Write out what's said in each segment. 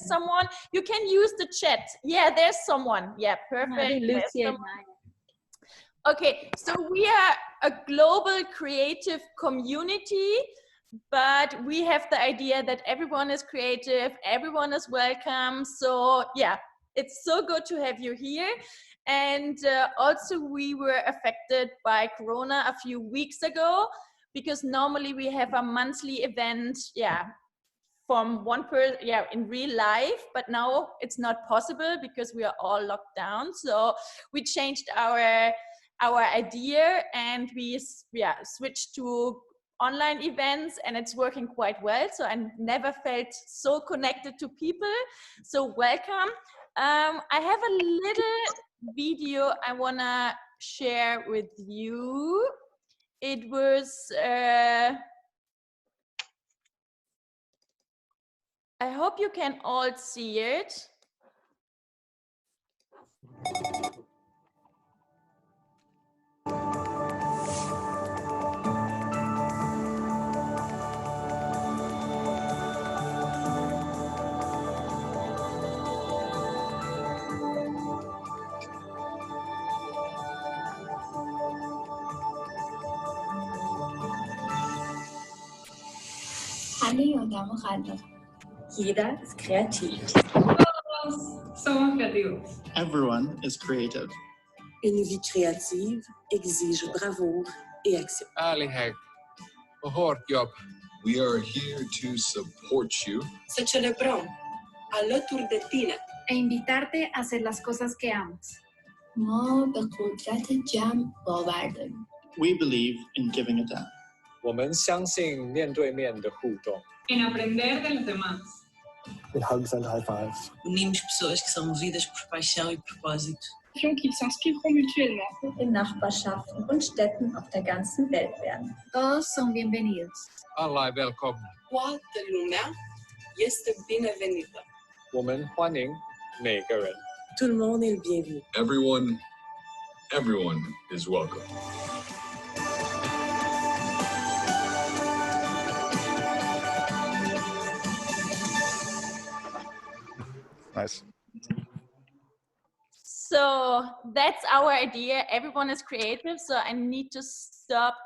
someone? You can use the chat. Yeah, there's someone. Yeah, perfect. Okay, so we are a global creative community, but we have the idea that everyone is creative, everyone is welcome. So yeah, it's so good to have you here. And also we were affected by Corona a few weeks ago, because normally we have a monthly event, from one person, in real life, but now it's not possible because we are all locked down. So we changed our idea and we switched to online events, and it's working quite well. So I never felt so connected to people. So welcome. I have a little video I wanna share with you. It was, I hope you can all see it. Jeder ist kreativ. Somos creativos. Everyone is creative. Une vie créative exige bravoure et action. Ärlighet och hårt jobb. We are here to support you. Să celebrăm alături de tine. E invitarte a hacer las cosas que amas. ما به قدرت جمع باور داریم. We believe in giving a damn. 我们相信面对面的互动。 En aprender de los demás. In hugs and high fives. Unimos pessoas que são movidas por paixão e propósito. Qui s'inspireront mutuellement. In Nachbarschaften und Städten auf der ganzen Welt werden. Todos son bienvenidos. Alla är välkomna. Toată lumea este binevenită. 我们欢迎每个人。 Tout le monde est le bienvenu. Everyone is welcome. Nice. So that's our idea. Everyone is creative. So I need to stop.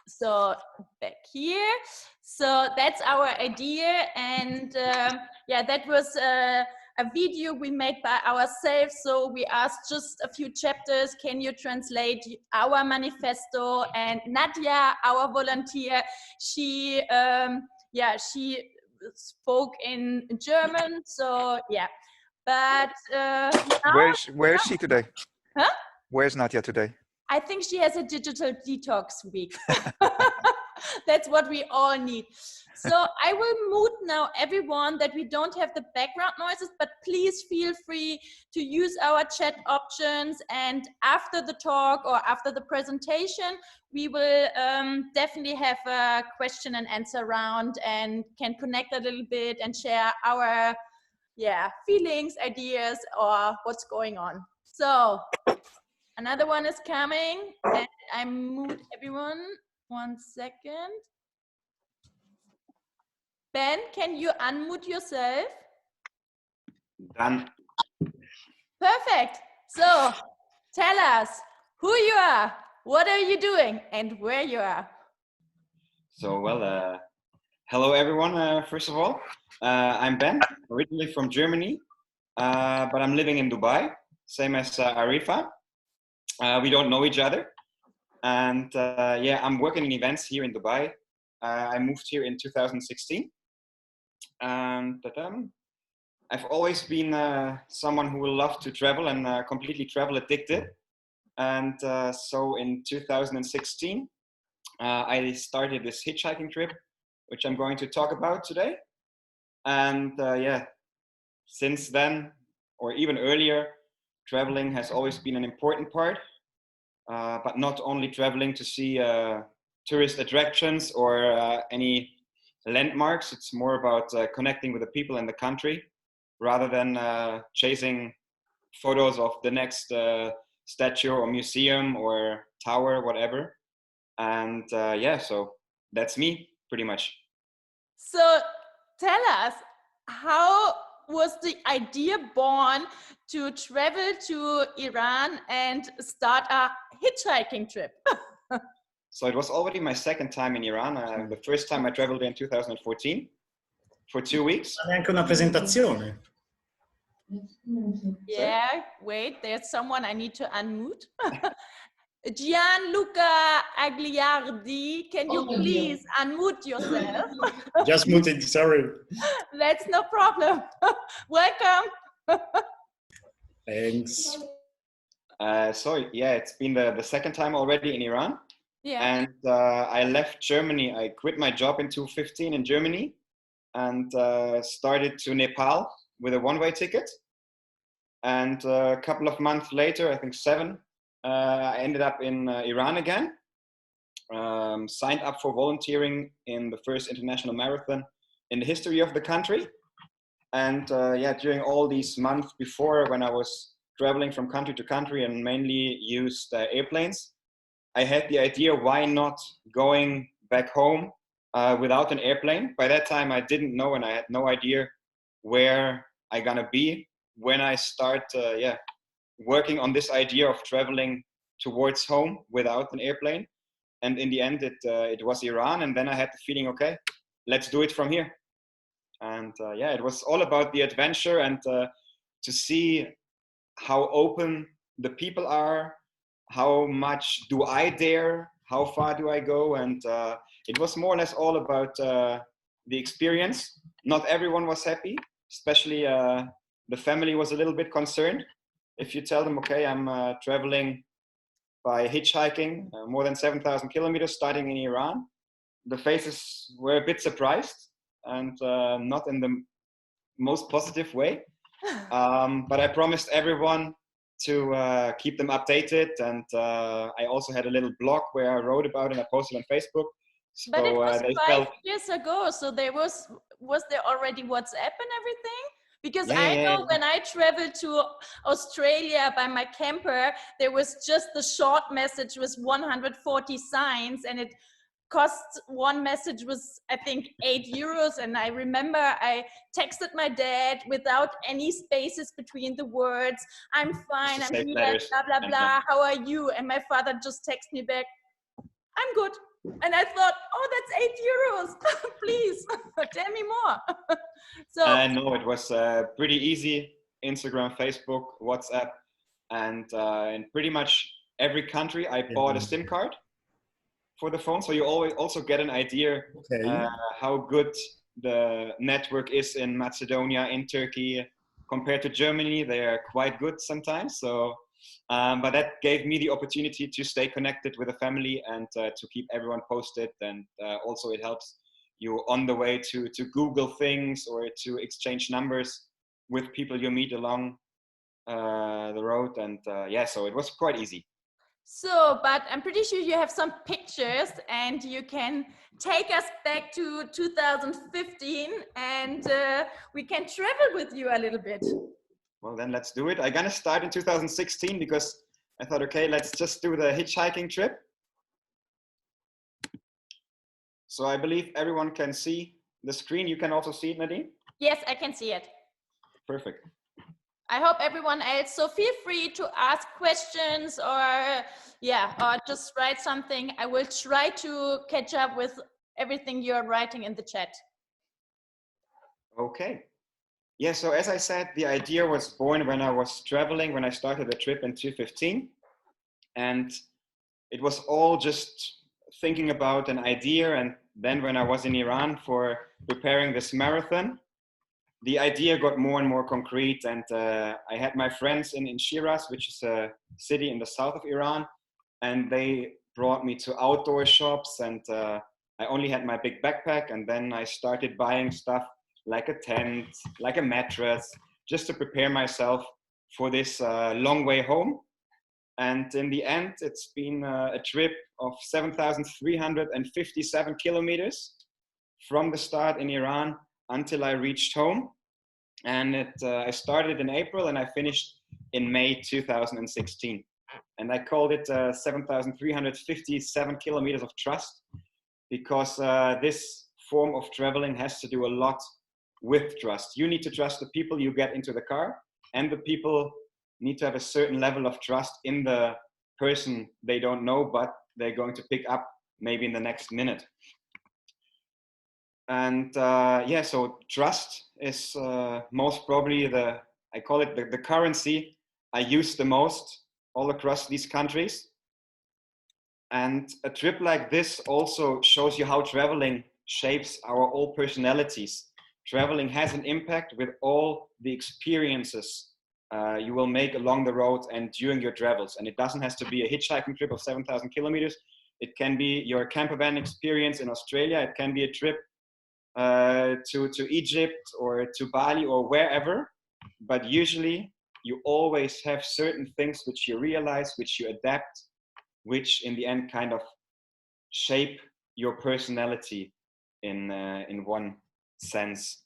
So back here. So that's our idea. And that was a video we made by ourselves. So we asked just a few chapters. Can you translate our manifesto? And Nadia, our volunteer, she spoke in German. So yeah. But where is she today? Huh? Where's Nadia today? I think she has a digital detox week. That's what we all need. So I will mute now everyone, that we don't have the background noises, but please feel free to use our chat options. And after the talk or after the presentation, we will definitely have a question and answer round and can connect a little bit and share our feelings, ideas, or what's going on. So another one is coming, and I mute everyone. 1 second. Ben, can you unmute yourself? Done. Perfect. So tell us who you are, what are you doing, and where you are. So, well, hello everyone, first of all. I'm Ben, originally from Germany, but I'm living in Dubai, same as Arifa. We don't know each other. And I'm working in events here in Dubai. I moved here in 2016. And I've always been someone who will love to travel and completely travel addicted. And so in 2016, I started this hitchhiking trip, which I'm going to talk about today. And since then, or even earlier, traveling has always been an important part. But not only traveling to see tourist attractions or any landmarks. It's more about connecting with the people in the country rather than chasing photos of the next statue or museum or tower, whatever. And so that's me pretty much. So tell us, was the idea born to travel to Iran and start a hitchhiking trip? So it was already my second time in Iran. The first time I traveled in 2014 for 2 weeks. Neanche una presentazione. Yeah, wait, there's someone I need to unmute. Gianluca Agliardi, can you please unmute yourself? Just muted, sorry. That's no problem. Welcome. Thanks. So yeah, it's been the second time already in Iran. Yeah. And I left Germany. I quit my job in 2015 in Germany and started to Nepal with a one-way ticket. And a couple of months later, I think 7, I ended up in Iran again. Signed up for volunteering in the first international marathon in the history of the country. And yeah, during all these months before, when I was traveling from country to country and mainly used airplanes, I had the idea, why not going back home without an airplane? By that time, I didn't know, and I had no idea where I'm gonna be when I start working on this idea of traveling towards home without an airplane. And in the end, it was Iran. And then I had the feeling, okay, let's do it from here. And yeah, it was all about the adventure and to see how open the people are, how much do I dare, how far do I go? And it was more or less all about the experience. Not everyone was happy, especially the family was a little bit concerned. If you tell them, okay, I'm traveling by hitchhiking more than 7,000 kilometers starting in Iran, the faces were a bit surprised and not in the most positive way. But I promised everyone to keep them updated, and I also had a little blog where I wrote about it and I posted on Facebook. So, but it was they 5 years ago, so there was there already WhatsApp and everything? Because I know when I traveled to Australia by my camper, there was just the short message with 140 signs, and it cost one message was, I think, €8. And I remember I texted my dad without any spaces between the words. I'm fine, I'm here, blah, blah, blah. How are you? And my father just texted me back, I'm good. And I thought, oh, that's €8. Please tell me more. So no, it was pretty easy. Instagram, Facebook, WhatsApp, and in pretty much every country I bought a SIM card for the phone, so you always also get an idea how good the network is in Macedonia, in Turkey, compared to Germany. They are quite good sometimes. So, but that gave me the opportunity to stay connected with the family and to keep everyone posted. And also it helps you on the way to Google things or to exchange numbers with people you meet along the road. And yeah, so it was quite easy. So, but I'm pretty sure you have some pictures and you can take us back to 2015 and we can travel with you a little bit. Well, then let's do it. I'm gonna start in 2016 because I thought, okay, let's just do the hitchhiking trip. So I believe everyone can see the screen. You can also see it, Nadine? Yes, I can see it. Perfect. I hope everyone else, so feel free to ask questions or just write something. I will try to catch up with everything you're writing in the chat. Okay. Yeah, so as I said, the idea was born when I was traveling, when I started the trip in 2015. And it was all just thinking about an idea. And then when I was in Iran for preparing this marathon, the idea got more and more concrete, and I had my friends in Shiraz, which is a city in the south of Iran, and they brought me to outdoor shops, and I only had my big backpack, and then I started buying stuff like a tent, like a mattress, just to prepare myself for this long way home. And in the end, it's been a trip of 7,357 kilometers from the start in Iran until I reached home. And I started in April and I finished in May 2016. And I called it 7,357 kilometers of trust because this form of traveling has to do a lot with trust. You need to trust the people you get into the car, and the people need to have a certain level of trust in the person they don't know, but they're going to pick up maybe in the next minute. And yeah, so trust is most probably I call it the currency I use the most all across these countries. And a trip like this also shows you how traveling shapes our all personalities. Traveling has an impact with all the experiences you will make along the road and during your travels. And it doesn't have to be a hitchhiking trip of 7,000 kilometers. It can be your camper van experience in Australia. It can be a trip to Egypt or to Bali or wherever. But usually you always have certain things which you realize, which you adapt, which in the end kind of shape your personality in one sense.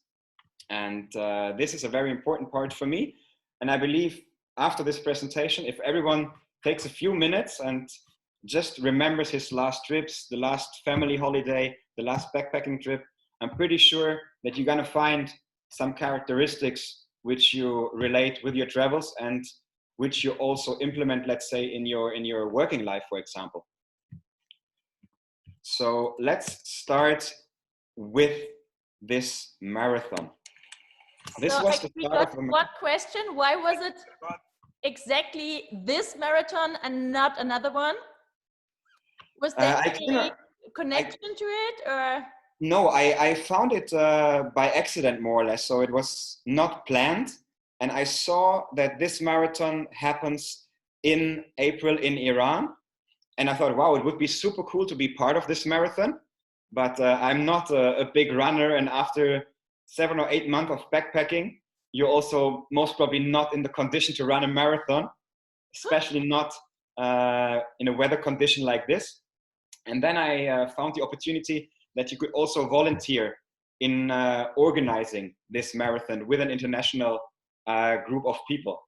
And this is a very important part for me. And I believe after this presentation, if everyone takes a few minutes and just remembers his last trips, the last family holiday, the last backpacking trip, I'm pretty sure that you're gonna find some characteristics which you relate with your travels and which you also implement, let's say, in your working life, for example. So let's start with this marathon. This was the start of one question. Why was it exactly this marathon and not another one? Was there any connection to it, or? No, I found it by accident, more or less. So it was not planned. And I saw that this marathon happens in April in Iran. And I thought, wow, it would be super cool to be part of this marathon. But I'm not a big runner. And after 7 or 8 months of backpacking, you're also most probably not in the condition to run a marathon, especially not in a weather condition like this. And then I found the opportunity that you could also volunteer in organizing this marathon with an international group of people.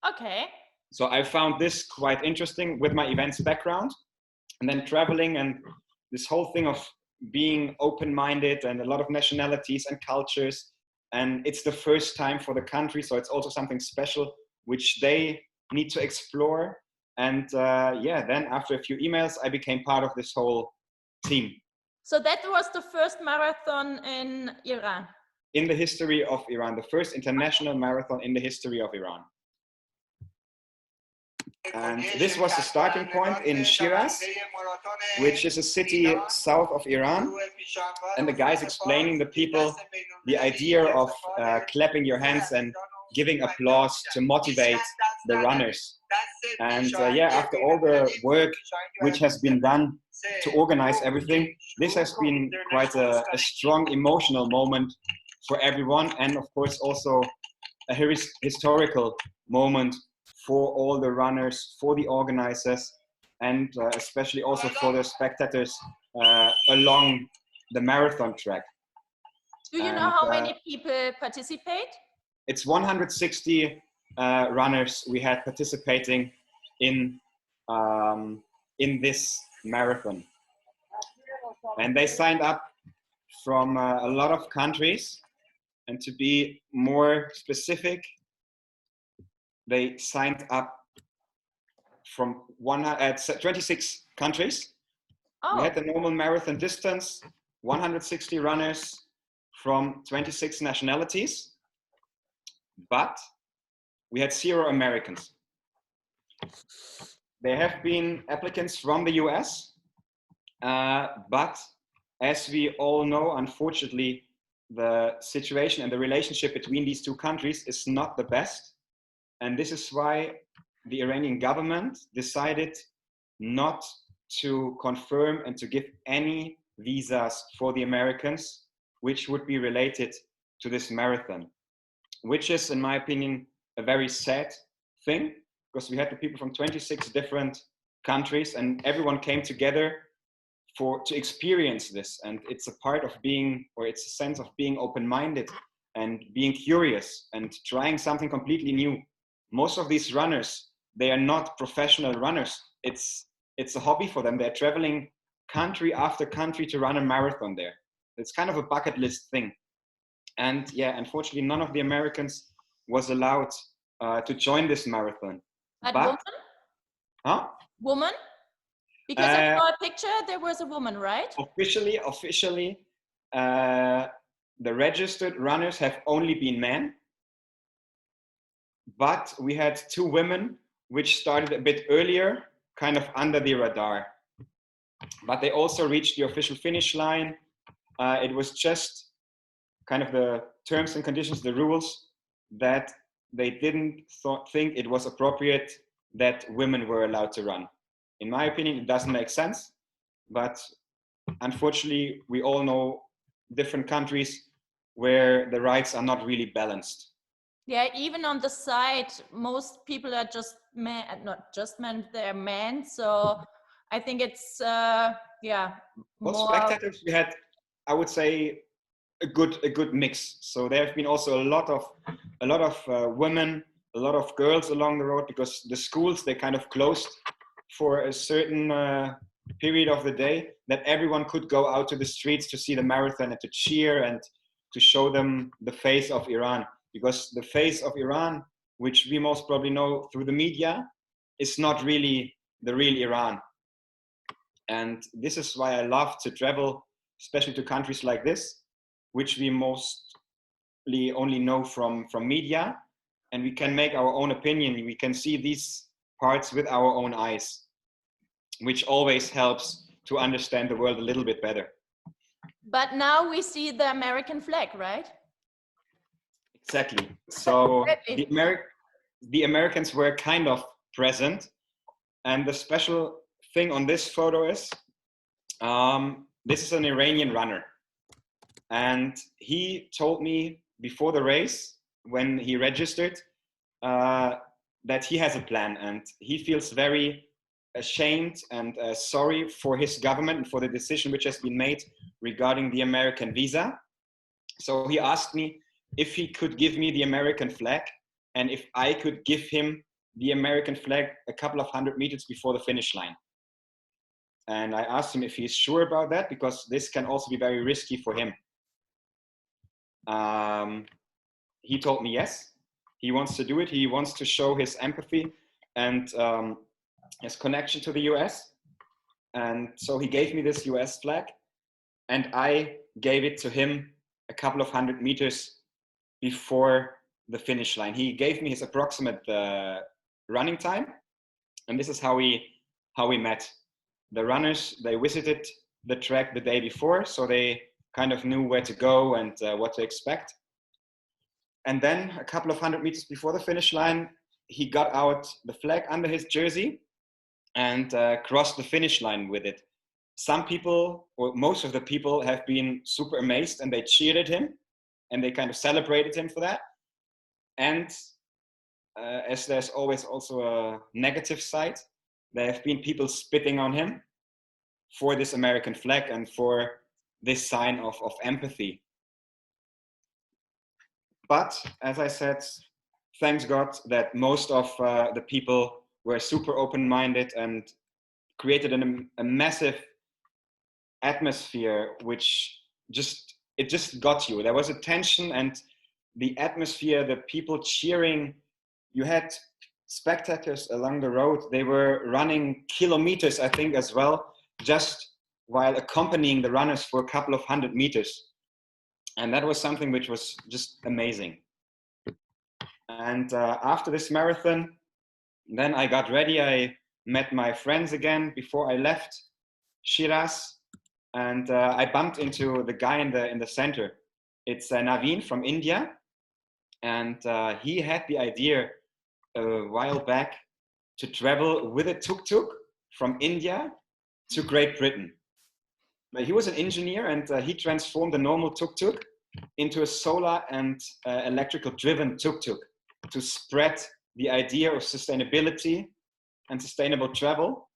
Okay. So I found this quite interesting with my events background, and then traveling and this whole thing of being open-minded and a lot of nationalities and cultures. And it's the first time for the country, so it's also something special which they need to explore. And yeah, then after a few emails, I became part of this whole team. So that was the first marathon in Iran? In the history of Iran, the first international marathon in the history of Iran. And this was the starting point in Shiraz, which is a city south of Iran. And the guy's explaining the people the idea of clapping your hands and giving applause to motivate the runners. And yeah, after all the work which has been done to organize everything, this has been quite a strong emotional moment for everyone, and of course also a historical moment for all the runners, for the organizers, and especially also for the spectators along the marathon track. Do you know how many people participate? It's 160 runners we had participating in this marathon. And they signed up from a lot of countries. And to be more specific, they signed up from 26 countries. Oh. We had the normal marathon distance, 160 runners from 26 nationalities, but we had 0 Americans. There have been applicants from the US, but as we all know, unfortunately, the situation and the relationship between these two countries is not the best. And this is why the Iranian government decided not to confirm and to give any visas for the Americans, which would be related to this marathon, which is, in my opinion, a very sad thing, because we had the people from 26 different countries and everyone came together to experience this. And it's a part of being, or it's a sense of being open-minded and being curious and trying something completely new. Most of these runners, they are not professional runners. It's a hobby for them. They're traveling country after country to run a marathon there. It's kind of a bucket list thing. And yeah, unfortunately, none of the Americans was allowed to join this marathon. But But woman? Woman? Because I saw a picture, there was a woman, right? Officially, the registered runners have only been men. But we had 2 women, which started a bit earlier, kind of under the radar. But they also reached the official finish line. It was just kind of the terms and conditions, the rules, that they didn't think it was appropriate that women were allowed to run. In my opinion, it doesn't make sense. But unfortunately, we all know different countries where the rights are not really balanced. Yeah, even on the side, most people are just men, not just men, they're men. So I think it's, yeah. Well, spectators, we had, I would say, a good mix. So there have been also a lot of women, a lot of girls along the road, because the schools, they kind of closed for a certain period of the day, that everyone could go out to the streets to see the marathon and to cheer and to show them the face of Iran. Because the face of Iran, which we most probably know through the media, is not really the real Iran. And this is why I love to travel, especially to countries like this, which we mostly only know from media. And we can make our own opinion. We can see these parts with our own eyes, which always helps to understand the world a little bit better. But now we see the American flag, right? Exactly. So the Americans were kind of present. And the special thing on this photo is, this is an Iranian runner. And he told me before the race, when he registered, that he has a plan, and he feels very ashamed and sorry for his government and for the decision which has been made regarding the American visa. So he asked me if he could give me the American flag, and if I could give him the American flag a couple of 100 meters before the finish line. And I asked him if he's sure about that, because this can also be very risky for him. He told me yes, he wants to do it. He wants to show his empathy and his connection to the US. And so he gave me this US flag, and I gave it to him a couple of 100 meters before the finish line. He gave me his approximate running time, and this is how we met. The runners, they visited the track the day before, so they kind of knew where to go and what to expect. And then a couple of 100 meters before the finish line, he got out the flag under his jersey and crossed the finish line with it. Some people, or most of the people, have been super amazed, and they cheered him and they kind of celebrated him for that. And as there's always also a negative side, there have been people spitting on him for this American flag and for this sign of empathy. But as I said, thanks God that most of the people were super open-minded and created a massive atmosphere, which just got you. There was a tension, and the atmosphere, the people cheering. You had spectators along the road. They were running kilometers, I think, as well, just while accompanying the runners for a couple of 100 meters. And that was something which was just amazing. And after this marathon, then I got ready. I met my friends again before I left Shiraz, and I bumped into the guy in the center. It's Naveen from India, and he had the idea a while back to travel with a tuk-tuk from India to Great Britain. But he was an engineer, and he transformed a normal tuk-tuk into a solar and electrical driven tuk-tuk to spread the idea of sustainability and sustainable travel.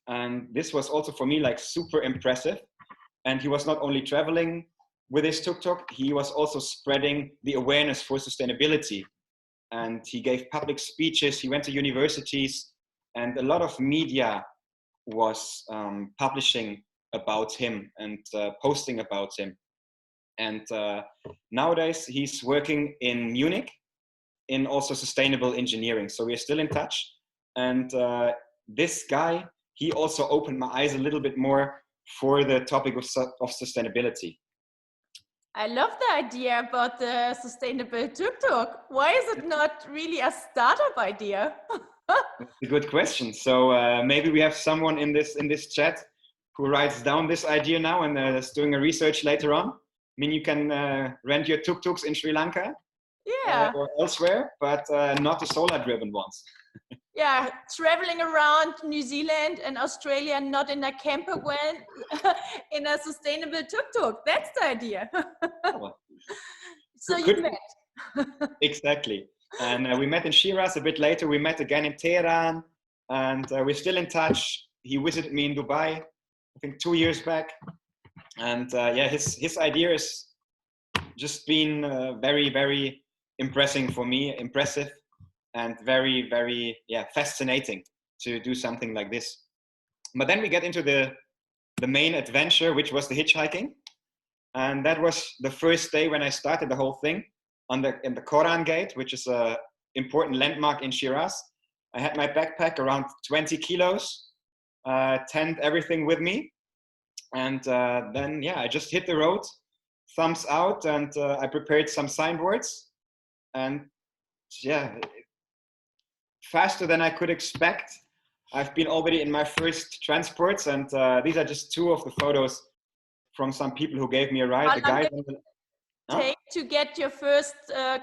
And this was also for me like super impressive. And he was not only traveling with his tuk-tuk, he was also spreading the awareness for sustainability. And he gave public speeches, he went to universities, and a lot of media was publishing about him and posting about him. And nowadays he's working in Munich in also sustainable engineering. So we're still in touch. And this guy, he also opened my eyes a little bit more for the topic of sustainability. I love the idea about the sustainable tuk-tuk. Why is it not really a startup idea? That's a good question. So maybe we have someone in this chat who writes down this idea now and is doing a research later on. I mean, you can rent your tuk-tuks in Sri Lanka or elsewhere, but not the solar-driven ones. Yeah, traveling around New Zealand and Australia, not in a camper van, in a sustainable tuk-tuk. That's the idea. So you met. Exactly. And we met in Shiraz a bit later. We met again in Tehran, and we're still in touch. He visited me in Dubai, I think 2 years back. And yeah, his idea has just been very, very impressive, and very, very fascinating to do something like this. But then we get into the main adventure, which was the hitchhiking. And that was the first day when I started the whole thing in the Koran Gate, which is an important landmark in Shiraz. I had my backpack around 20 kilos, tent, everything with me. And then, I just hit the road, thumbs out, and I prepared some signboards. And faster than I could expect. I've been already in my first transports, and these are just two of the photos from some people who gave me a ride. How long did it take to get your first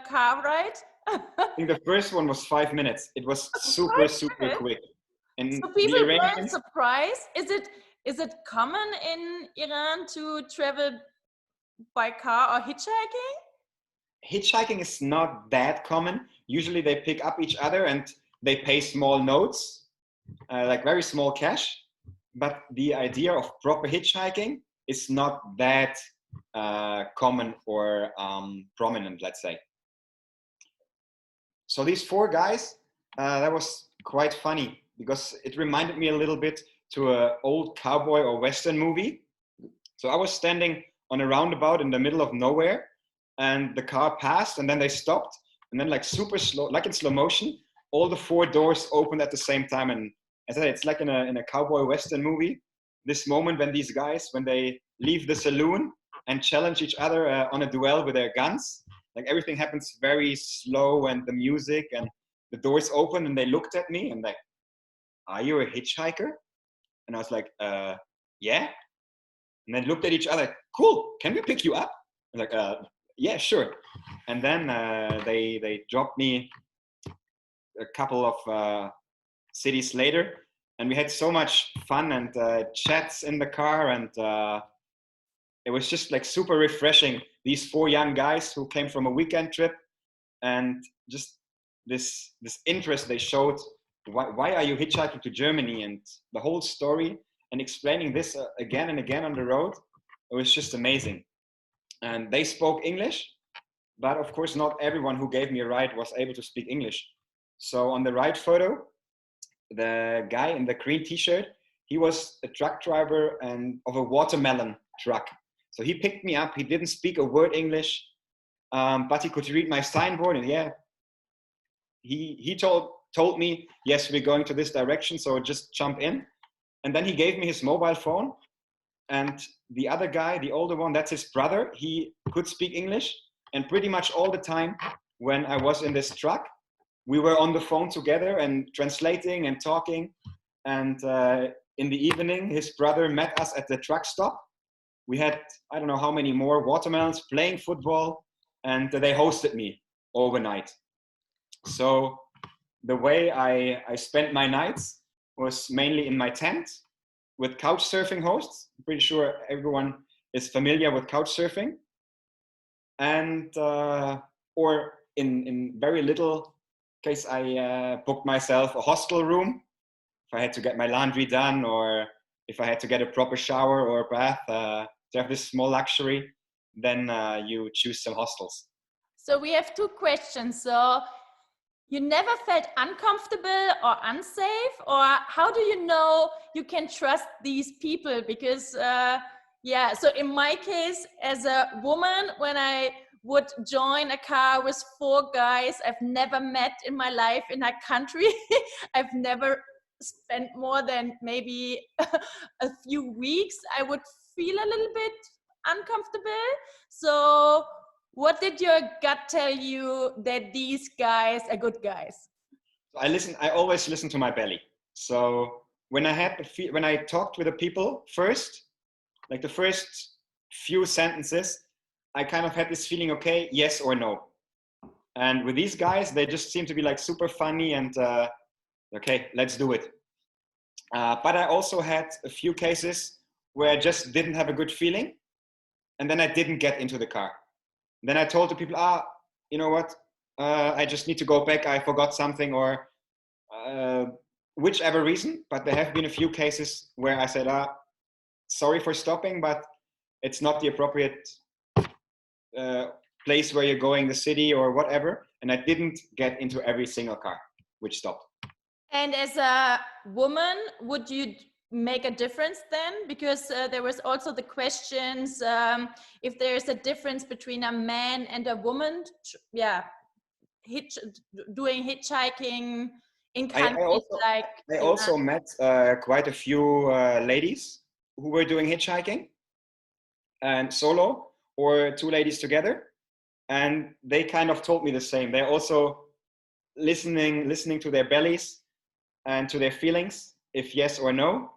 car ride? I think the first one was 5 minutes. It was super quick. And so people weren't surprised. Is it common in Iran to travel by car or hitchhiking? Hitchhiking is not that common. Usually they pick up each other and they pay small notes, like very small cash. But the idea of proper hitchhiking is not that common or prominent, let's say. So these four guys, that was quite funny because it reminded me a little bit to an old cowboy or Western movie. So I was standing on a roundabout in the middle of nowhere, and the car passed, and then they stopped, and then like super slow, like in slow motion, all the four doors opened at the same time. And as I said, it's like in a cowboy Western movie, this moment when these guys, when they leave the saloon and challenge each other on a duel with their guns, like everything happens very slow, and the music and the doors open, and they looked at me and like, "Are you a hitchhiker?" And I was like, "Yeah." And then looked at each other, "Cool, can we pick you up?" I'm like, "Yeah, sure." And then they dropped me a couple of cities later, and we had so much fun and chats in the car, and it was just like super refreshing. These four young guys who came from a weekend trip, and just this interest they showed. Why are you hitchhiking to Germany? And the whole story, and explaining this again and again on the road. It was just amazing. And they spoke English, but of course not everyone who gave me a ride was able to speak English. So on the ride photo, the guy in the green t-shirt, he was a truck driver and of a watermelon truck. So he picked me up. He didn't speak a word English, but he could read my signboard, and he told me, "Yes, we're going to this direction, so just jump in." And then he gave me his mobile phone, and the other guy, the older one, that's his brother. He could speak English, and pretty much all the time when I was in this truck, we were on the phone together and translating and talking. And in the evening, his brother met us at the truck stop. We had, I don't know how many more watermelons, playing football, and they hosted me overnight. So the way I spent my nights was mainly in my tent with couch surfing hosts. I'm pretty sure everyone is familiar with couch surfing. And, or in very little case, I booked myself a hostel room if I had to get my laundry done, or if I had to get a proper shower or a bath, to have this small luxury, then you choose some hostels. So we have two questions. So you never felt uncomfortable or unsafe, or how do you know you can trust these people? Because Yeah, so in my case, as a woman, when I would join a car with 4 guys I've never met in my life in a country, I've never spent more than maybe a few weeks, I would feel a little bit uncomfortable. So what did your gut tell you that these guys are good guys? I always listen to my belly. So when I talked with the people first, like the first few sentences, I kind of had this feeling, okay, yes or no. And with these guys, they just seem to be like super funny and okay, let's do it. But I also had a few cases where I just didn't have a good feeling, and then I didn't get into the car. Then I told the people, you know what, I just need to go back, I forgot something, or whichever reason. But there have been a few cases where I said, sorry for stopping, but it's not the appropriate place where you're going, the city or whatever. And I didn't get into every single car which stopped. And as a woman, would you make a difference then? Because there was also the questions, if there's a difference between a man and a woman, doing hitchhiking in countries like... I also met quite a few ladies who were doing hitchhiking, and solo or 2 ladies together. And they kind of told me the same. They're also listening to their bellies and to their feelings, if yes or no.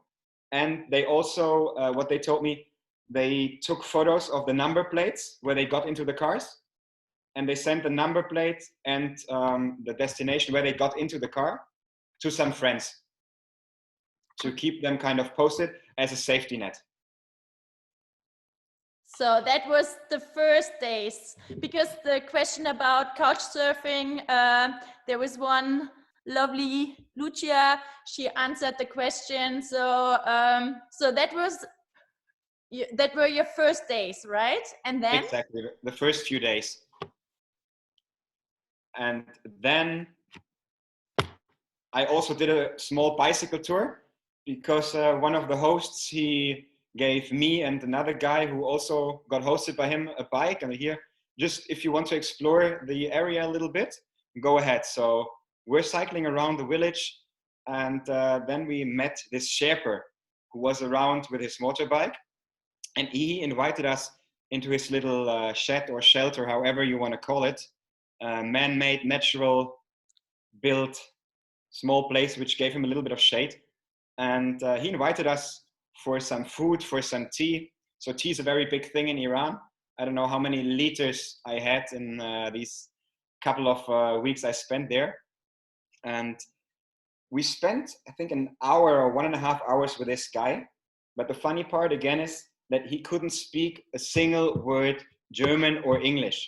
And they also, what they told me, they took photos of the number plates where they got into the cars, and they sent the number plate and the destination where they got into the car to some friends to keep them kind of posted as a safety net. So that was the first days, because the question about couch surfing, there was one lovely Lucia, she answered the question. So so that were your first days, right? And then? Exactly, the first few days. And then I also did a small bicycle tour, because one of the hosts, he gave me and another guy who also got hosted by him a bike, and here, just if you want to explore the area a little bit, go ahead. So we're cycling around the village, and then we met this Sherpa who was around with his motorbike, and he invited us into his little shed or shelter, however you want to call it, man-made, natural built small place which gave him a little bit of shade. And he invited us for some food, for some tea. So tea is a very big thing in Iran. I don't know how many liters I had in these couple of weeks I spent there. And we spent, I think, an hour or 1.5 hours with this guy. But the funny part again is that he couldn't speak a single word German or English.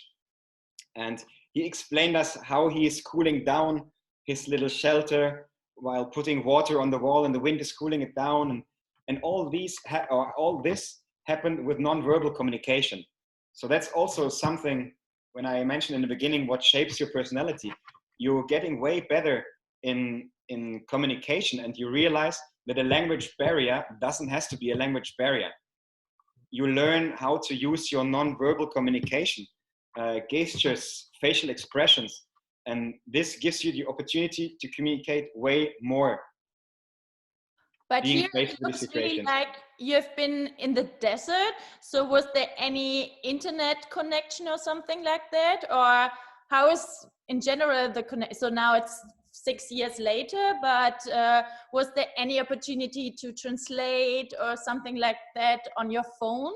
And he explained us how he is cooling down his little shelter while putting water on the wall, and the wind is cooling it down. And all this happened with non-verbal communication. So that's also something, when I mentioned in the beginning what shapes your personality, you're getting way better in communication, and you realize that a language barrier doesn't have to be a language barrier. You learn how to use your non-verbal communication, gestures, facial expressions, and this gives you the opportunity to communicate way more. But here it looks really like you've been in the desert. So was there any internet connection or something like that? Or how is in general the connection? So now it's 6 years later, but was there any opportunity to translate or something like that on your phone?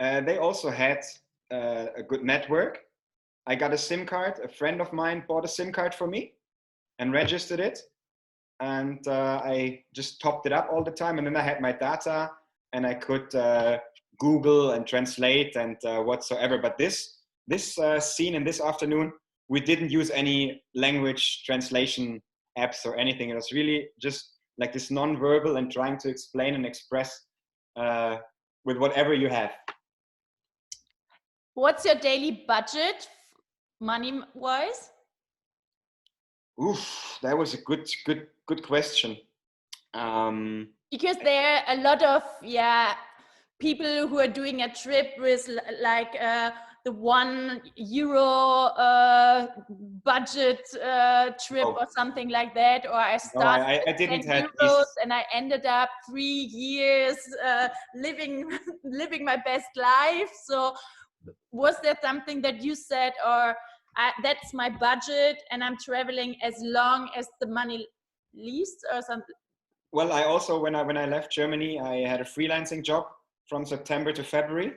They also had a good network. I got a SIM card. A friend of mine bought a SIM card for me and registered it. And I just topped it up all the time. And then I had my data, and I could Google and translate and whatsoever. But this scene in this afternoon, we didn't use any language translation apps or anything. It was really just like this non-verbal and trying to explain and express with whatever you have. What's your daily budget, money-wise? Oof, that was a good question. Because there are a lot of people who are doing a trip with like the €1 budget trip or something like that, or I started I with didn't 10 have euros these. and I ended up 3 years living my best life. So was there something that you said, or that's my budget and I'm traveling as long as the money leaves, or something? Well, I also, when I left Germany, I had a freelancing job from September to February,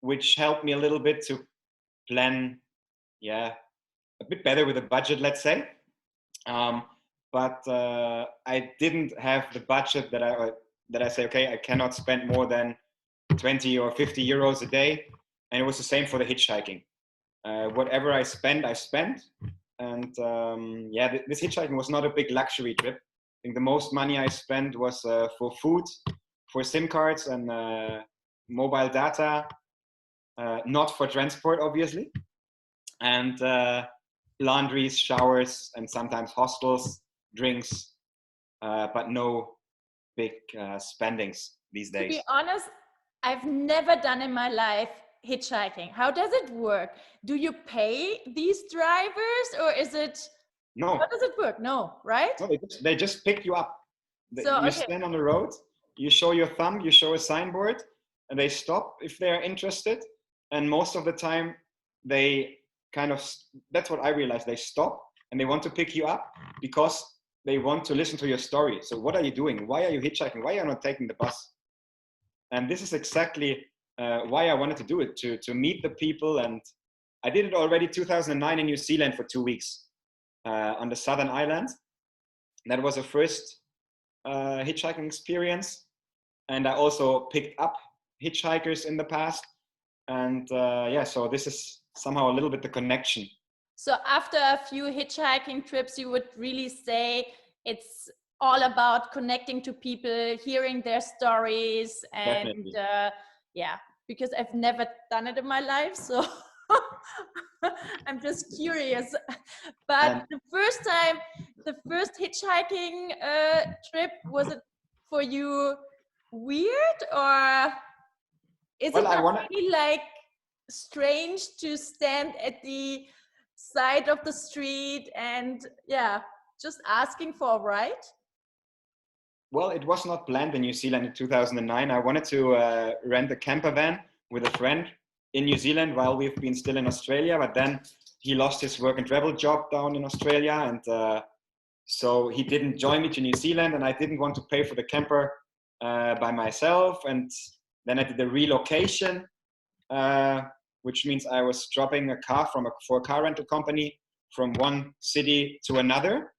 which helped me a little bit to plan, a bit better with a budget, let's say. But I didn't have the budget that I say, okay, I cannot spend more than 20 or 50 euros a day. And it was the same for the hitchhiking. Whatever I spent. And this hitchhiking was not a big luxury trip. I think the most money I spent was for food, for SIM cards and mobile data, not for transport, obviously. And laundries, showers, and sometimes hostels, drinks, but no big spendings these days. To be honest, I've never done in my life hitchhiking. How does it work? Do you pay these drivers, or is it? No. How does it work? No, right? No, they just pick you up. You stand on the road, you show your thumb, you show a signboard, and they stop if they're interested. And most of the time, they kind of, that's what I realized, they stop and they want to pick you up because they want to listen to your story. So what are you doing? Why are you hitchhiking? Why are you not taking the bus? And this is exactly why I wanted to do it, to meet the people. And I did it already 2009 in New Zealand for 2 weeks on the Southern Island. That was a first hitchhiking experience. And I also picked up hitchhikers in the past. And so this is somehow a little bit the connection. So after a few hitchhiking trips, you would really say it's all about connecting to people, hearing their stories, and because I've never done it in my life, so I'm just curious. But the first hitchhiking trip, was it for you weird, or is it not really like strange to stand at the side of the street and just asking for a ride? Well, it was not planned in New Zealand in 2009. I wanted to rent a camper van with a friend in New Zealand while we've been still in Australia, but then he lost his work and travel job down in Australia, and so he didn't join me to New Zealand, and I didn't want to pay for the camper by myself. And then I did the relocation, which means I was dropping a car for a car rental company from one city to another.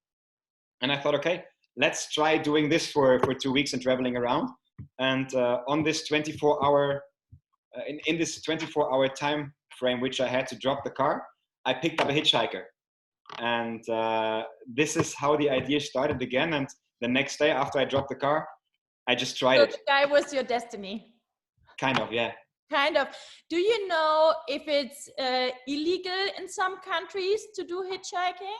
And I thought, okay, let's try doing this for 2 weeks and traveling around. And on this 24-hour, in this 24-hour time frame, which I had to drop the car, I picked up a hitchhiker. And this is how the idea started again. And the next day after I dropped the car, I just tried it. So the guy was your destiny? Kind of, yeah. Kind of. Do you know if it's illegal in some countries to do hitchhiking?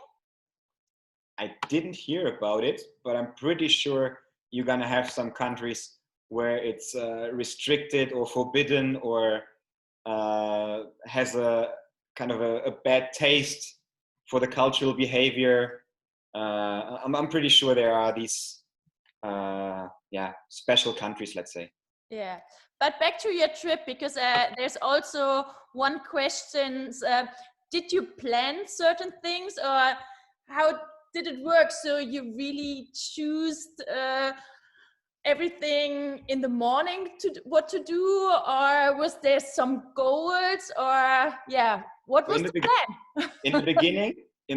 I didn't hear about it, but I'm pretty sure you're gonna have some countries where it's restricted or forbidden, or has a kind of a bad taste for the cultural behavior. I'm pretty sure there are these special countries, let's say. Yeah, but back to your trip, because there's also one question. Did you plan certain things, or how did it work? So you really choose everything in the morning what to do, or was there some goals, or what was the plan? In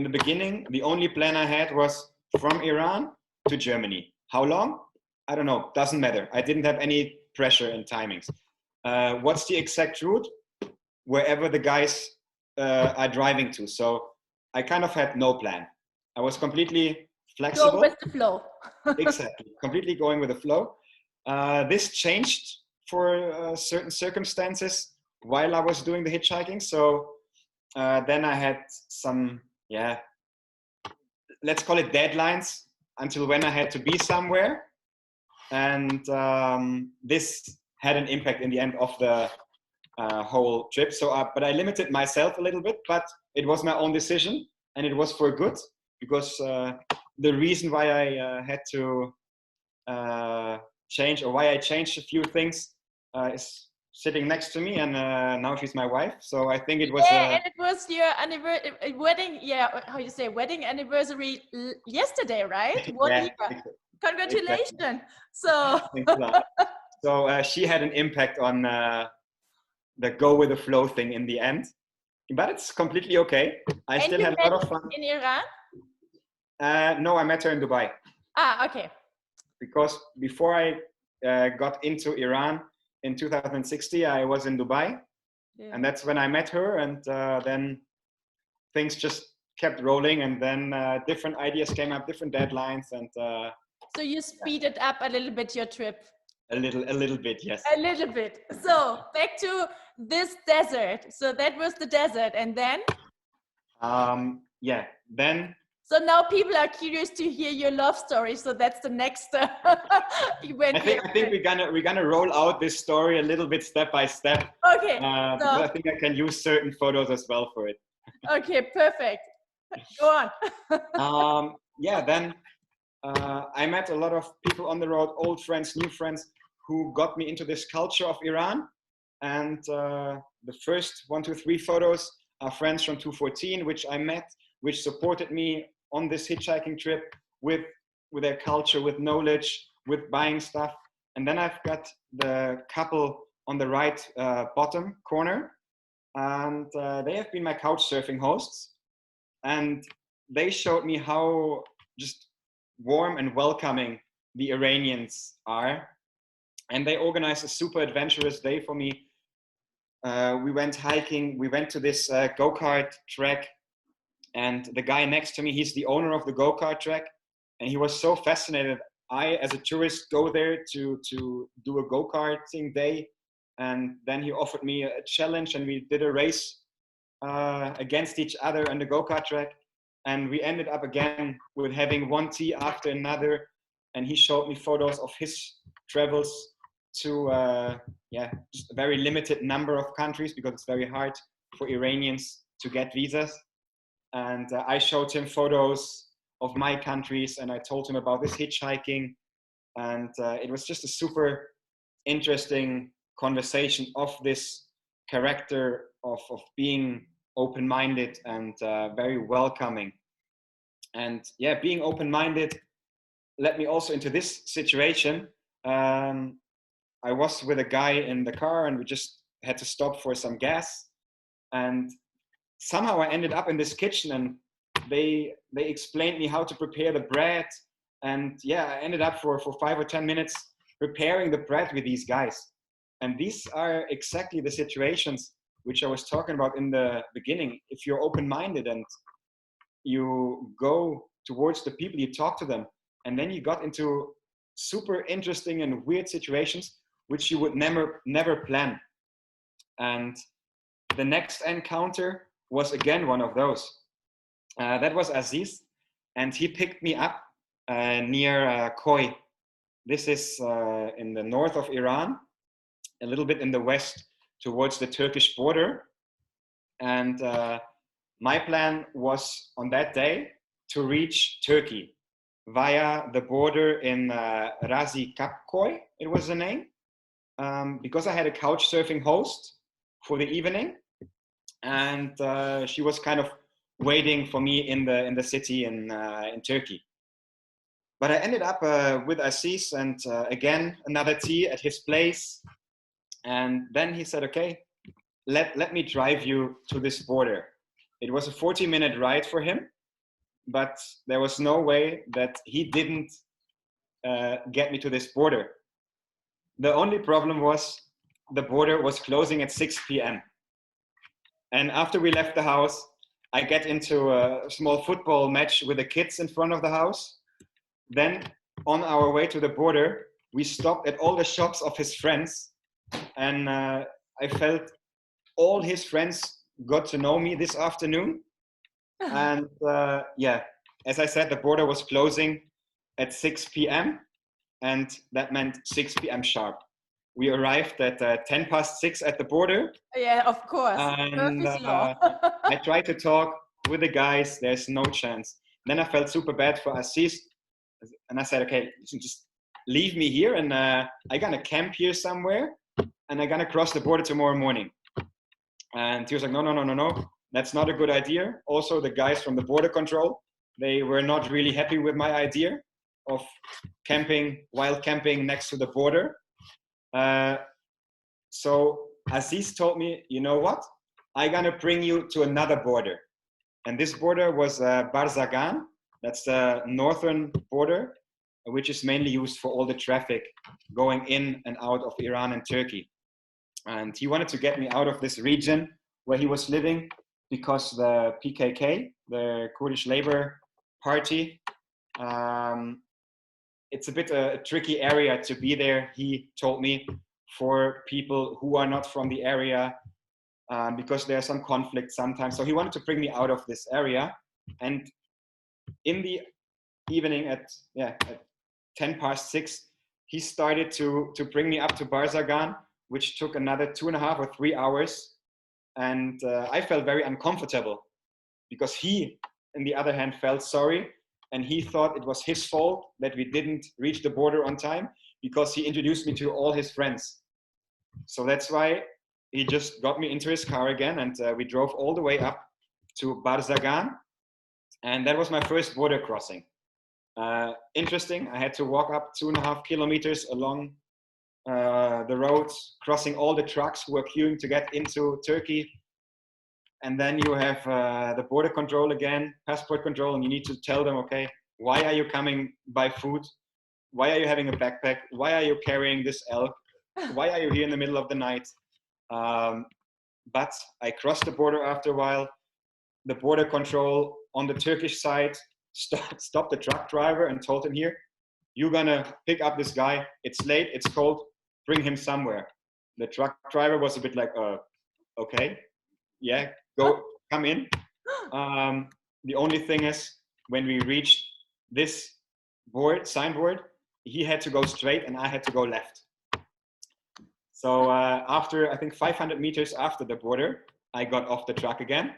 the beginning, the only plan I had was from Iran to Germany. How long? I don't know. Doesn't matter. I didn't have any pressure in timings. What's the exact route? Wherever the guys are driving to. So I kind of had no plan. I was completely flexible. Go with the flow. Exactly. Completely going with the flow. This changed for certain circumstances while I was doing the hitchhiking. So then I had some, let's call it deadlines until when I had to be somewhere. And this had an impact in the end of the whole trip. So, but I limited myself a little bit, but it was my own decision, and it was for good, because the reason why I had to change, or why I changed a few things, is sitting next to me, and now she's my wife. So I think it was. And it was your wedding. Yeah, how you say, wedding anniversary yesterday, right? 1 year. Congratulations. Exactly. So. So she had an impact on the go with the flow thing in the end, but it's completely okay. I still had a lot of fun. In Iran? No, I met her in Dubai. Ah, okay. Because before I got into Iran in 2016, I was in Dubai, and that's when I met her, and then things just kept rolling, and then different ideas came up, different deadlines, and so you speeded up a little bit your trip. A little bit, yes. A little bit. So back to this desert. So that was the desert, and then? Yeah, then. So now people are curious to hear your love story. So that's the next event. I think we're gonna roll out this story a little bit step by step. Okay. Because I think I can use certain photos as well for it. Okay, perfect. Go on. Yeah, then I met a lot of people on the road, old friends, new friends, who got me into this culture of Iran. And the first 1, 2, 3 photos are friends from 214, which I met, which supported me on this hitchhiking trip with their culture, with knowledge, with buying stuff. And then I've got the couple on the right bottom corner, and they have been my couch surfing hosts. And they showed me how just warm and welcoming the Iranians are. And they organized a super adventurous day for me. We went hiking, we went to this go-kart track, and the guy next to me, he's the owner of the go-kart track, and he was so fascinated. I, as a tourist, go there to do a go-karting day, and then he offered me a challenge, and we did a race against each other on the go-kart track, and we ended up again with having one tea after another, and he showed me photos of his travels to just a very limited number of countries, because it's very hard for Iranians to get visas. And I showed him photos of my countries, and I told him about this hitchhiking, and it was just a super interesting conversation of this character of being open-minded and very welcoming. And yeah, being open-minded led me also into this situation. I was with a guy in the car, and we just had to stop for some gas, and somehow I ended up in this kitchen, and they explained me how to prepare the bread, and yeah, I ended up for 5 or 10 minutes preparing the bread with these guys. And these are exactly the situations which I was talking about in the beginning. If you're open-minded and you go towards the people, you talk to them, and then you got into super interesting and weird situations which you would never plan. And the next encounter was again one of those. That was Aziz, and he picked me up near Khoi. This is in the north of Iran, a little bit in the west towards the Turkish border. And my plan was on that day to reach Turkey via the border in Razi Kapkoy, it was the name, because I had a couch surfing host for the evening, and she was kind of waiting for me in the city in Turkey. But I ended up with Aziz, and again another tea at his place, and then he said, okay, let me drive you to this border. It was a 40-minute ride for him, but there was no way that he didn't get me to this border. The only problem was the border was closing at 6 p.m. And after we left the house, I get into a small football match with the kids in front of the house. Then on our way to the border, we stopped at all the shops of his friends, and I felt all his friends got to know me this afternoon. And yeah, as I said, the border was closing at 6 p.m. and that meant 6 p.m. sharp. we arrived at 6:10 at the border. Yeah, of course. And Murphy's Law. I tried to talk with the guys. There's no chance. Then I felt super bad for Assis. And I said, okay, just leave me here. And I'm going to camp here somewhere. And I'm going to cross the border tomorrow morning. And he was like, no. That's not a good idea. Also, the guys from the border control, they were not really happy with my idea of wild camping next to the border. So Aziz told me, you know what? I'm going to bring you to another border. And this border was Barzagan. That's the northern border, which is mainly used for all the traffic going in and out of Iran and Turkey. And he wanted to get me out of this region where he was living because the PKK, the Kurdish Labor Party, it's a bit a tricky area to be there, he told me, for people who are not from the area, because there's some conflict sometimes. So he wanted to bring me out of this area. And in the evening at 6:10, he started to bring me up to Barzagan, which took another 2.5 or 3 hours. And I felt very uncomfortable because he, on the other hand, felt sorry. And he thought it was his fault that we didn't reach the border on time because he introduced me to all his friends. So that's why he just got me into his car again, and we drove all the way up to Barzagan. And that was my first border crossing. Interesting, I had to walk up 2.5 kilometers along the roads, crossing all the trucks who were queuing to get into Turkey. And then you have the border control again, passport control, and you need to tell them, okay, why are you coming by foot? Why are you having a backpack? Why are you carrying this elk? Why are you here in the middle of the night? But I crossed the border after a while. The border control on the Turkish side stopped the truck driver and told him, here, you're gonna pick up this guy. It's late, it's cold, bring him somewhere. The truck driver was a bit like, okay, yeah, come in. The only thing is, when we reached this signboard, he had to go straight and I had to go left. So after, I think 500 meters after the border, I got off the truck again.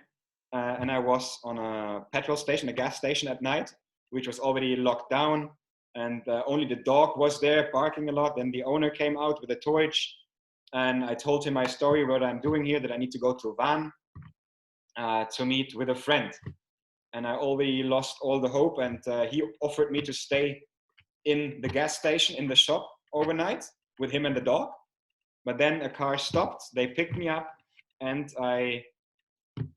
And I was on a petrol station, a gas station at night, which was already locked down. And only the dog was there barking a lot. Then the owner came out with a torch. And I told him my story, what I'm doing here, that I need to go to Van to meet with a friend. And I already lost all the hope. And he offered me to stay in the gas station, in the shop overnight with him and the dog. But then a car stopped, they picked me up, and I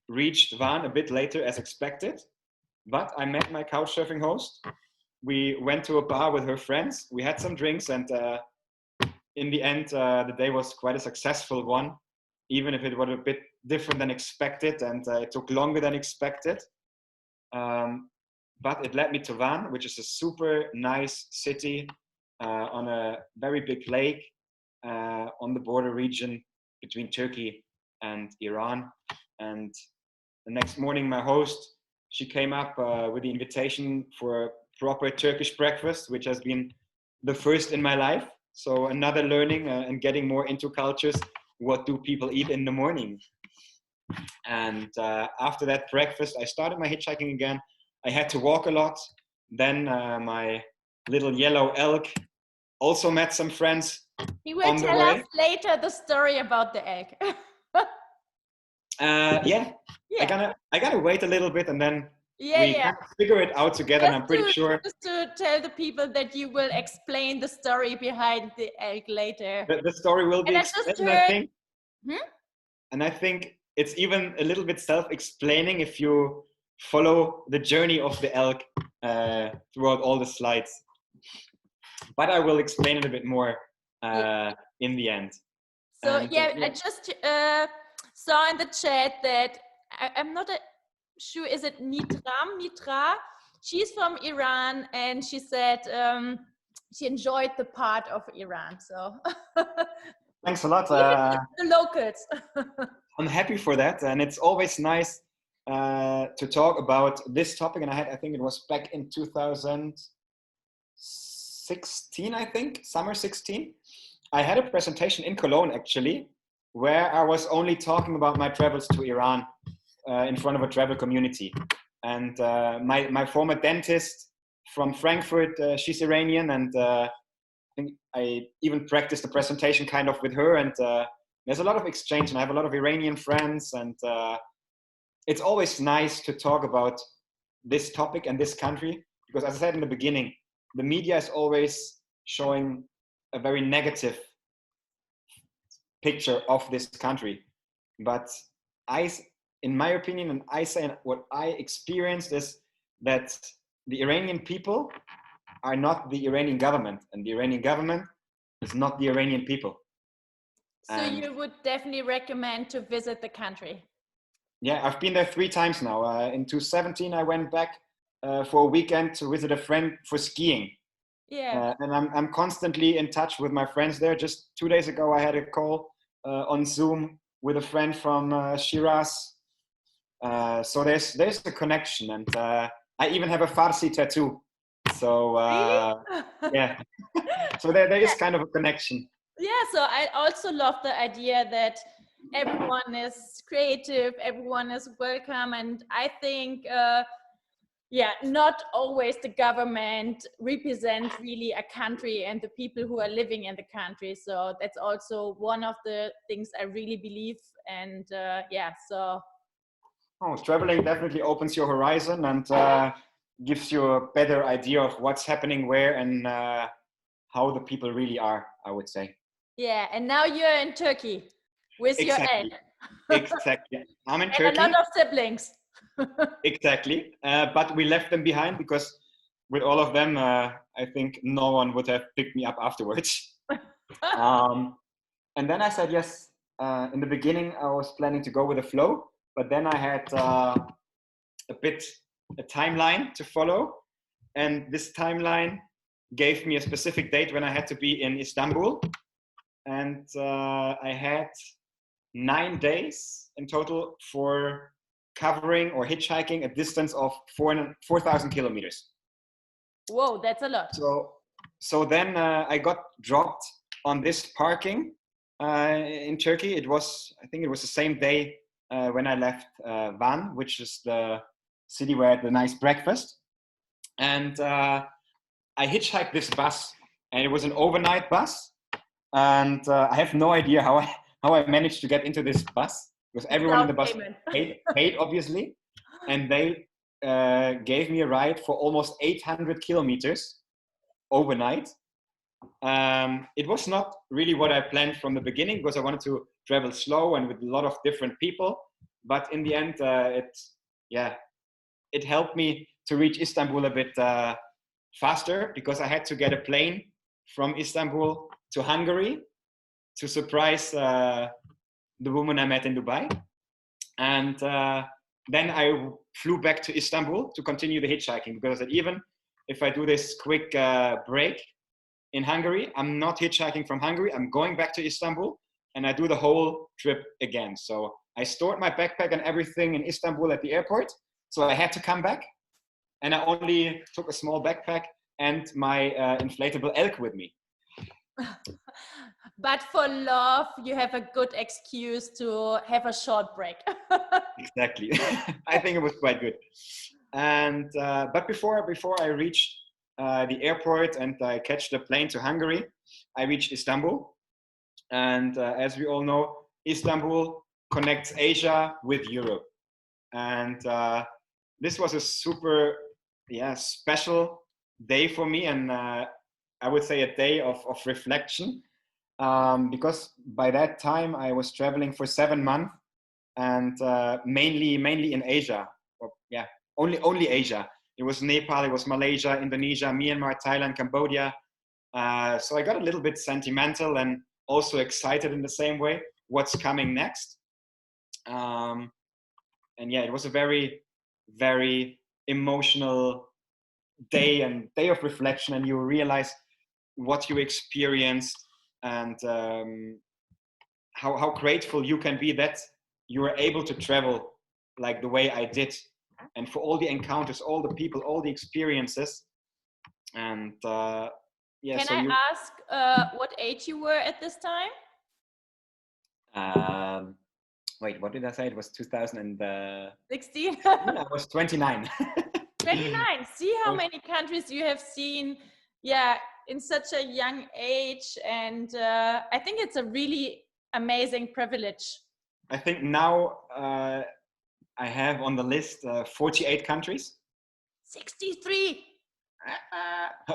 reached Van a bit later as expected. But I met my couch surfing host. We went to a bar with her friends. We had some drinks, and in the end, the day was quite a successful one, even if it was a bit different than expected, and it took longer than expected. But it led me to Van, which is a super nice city on a very big lake on the border region between Turkey and Iran. And the next morning, my host, she came up with the invitation for a proper Turkish breakfast, which has been the first in my life. So another learning and getting more into cultures. What do people eat in the morning? And after that breakfast, I started my hitchhiking again. I had to walk a lot. Then my little yellow elk also met some friends. He will tell us later the story about the elk. Yeah. I gotta wait a little bit, and then we can figure it out together. And I'm pretty sure. Just to tell the people that you will explain the story behind the elk later. The story will be explained, I think. And I think it's even a little bit self-explaining if you follow the journey of the elk throughout all the slides. But I will explain it a bit more in the end. So I just saw in the chat that I'm not sure, is it Mitra? She's from Iran, and she said she enjoyed the part of Iran. So thanks a lot. The locals. I'm happy for that, and it's always nice to talk about this topic. And I think it was back in 2016, I think, summer 16. I had a presentation in Cologne actually, where I was only talking about my travels to Iran in front of a travel community. And my former dentist from Frankfurt, she's Iranian, and I think I even practiced the presentation kind of with her. And there's a lot of exchange, and I have a lot of Iranian friends, and it's always nice to talk about this topic and this country, because as I said in the beginning, the media is always showing a very negative picture of this country. But in my opinion, and I say what I experienced is that the Iranian people are not the Iranian government, and the Iranian government is not the Iranian people. So you would definitely recommend to visit the country? Yeah, I've been there 3 times now. In 2017, I went back for a weekend to visit a friend for skiing. Yeah. And I'm constantly in touch with my friends there. Just 2 days ago, I had a call on Zoom with a friend from Shiraz. So there's a connection, and I even have a Farsi tattoo. So yeah, so there is kind of a connection. Yeah, so I also love the idea that everyone is creative, everyone is welcome, and I think not always the government represents really a country and the people who are living in the country. So that's also one of the things I really believe. And so. Oh, traveling definitely opens your horizon and gives you a better idea of what's happening where and how the people really are, I would say. Yeah, and now you're in Turkey with your aunt. Exactly. I'm in Turkey. And a lot of siblings. Exactly. But we left them behind because with all of them, I think no one would have picked me up afterwards. And then I said yes. In the beginning, I was planning to go with the flow, but then I had a timeline to follow. And this timeline gave me a specific date when I had to be in Istanbul. And I had 9 days in total for covering or hitchhiking a distance of 4,000 kilometers. Whoa, that's a lot. So then I got dropped on this parking in Turkey. I think it was the same day when I left Van, which is the city where I had the nice breakfast. And I hitchhiked this bus, and it was an overnight bus. And I have no idea how I managed to get into this bus, because everyone in the bus paid obviously, and they gave me a ride for almost 800 kilometers overnight. It was not really what I planned from the beginning, because I wanted to travel slow and with a lot of different people. But in the end, it helped me to reach Istanbul a bit faster, because I had to get a plane from Istanbul to Hungary to surprise the woman I met in Dubai. And then I flew back to Istanbul to continue the hitchhiking, because I said, even if I do this quick break in Hungary, I'm not hitchhiking from Hungary. I'm going back to Istanbul, and I do the whole trip again. So I stored my backpack and everything in Istanbul at the airport. So I had to come back, and I only took a small backpack and my inflatable elk with me. But for love, you have a good excuse to have a short break. Exactly. I think it was quite good. And but before I reached the airport and I catch the plane to Hungary, I reached Istanbul. And as we all know, Istanbul connects Asia with Europe. And this was a super special day for me, and I would say a day of reflection, because by that time I was traveling for 7 months, and mainly in Asia, only Asia. It was Nepal, it was Malaysia, Indonesia, Myanmar, Thailand, Cambodia. So I got a little bit sentimental and also excited in the same way. What's coming next? And it was a very, very emotional day of reflection, and you realize what you experienced and how grateful you can be that you were able to travel like the way I did, and for all the encounters, all the people, all the experiences. And Yeah. Can So I ask what age you were at this time? wait, what did I say? It was 2016. 16. I was 29. 29. See how many countries you have seen, yeah, in such a young age. And I think it's a really amazing privilege. I think now I have on the list 48 countries. 63.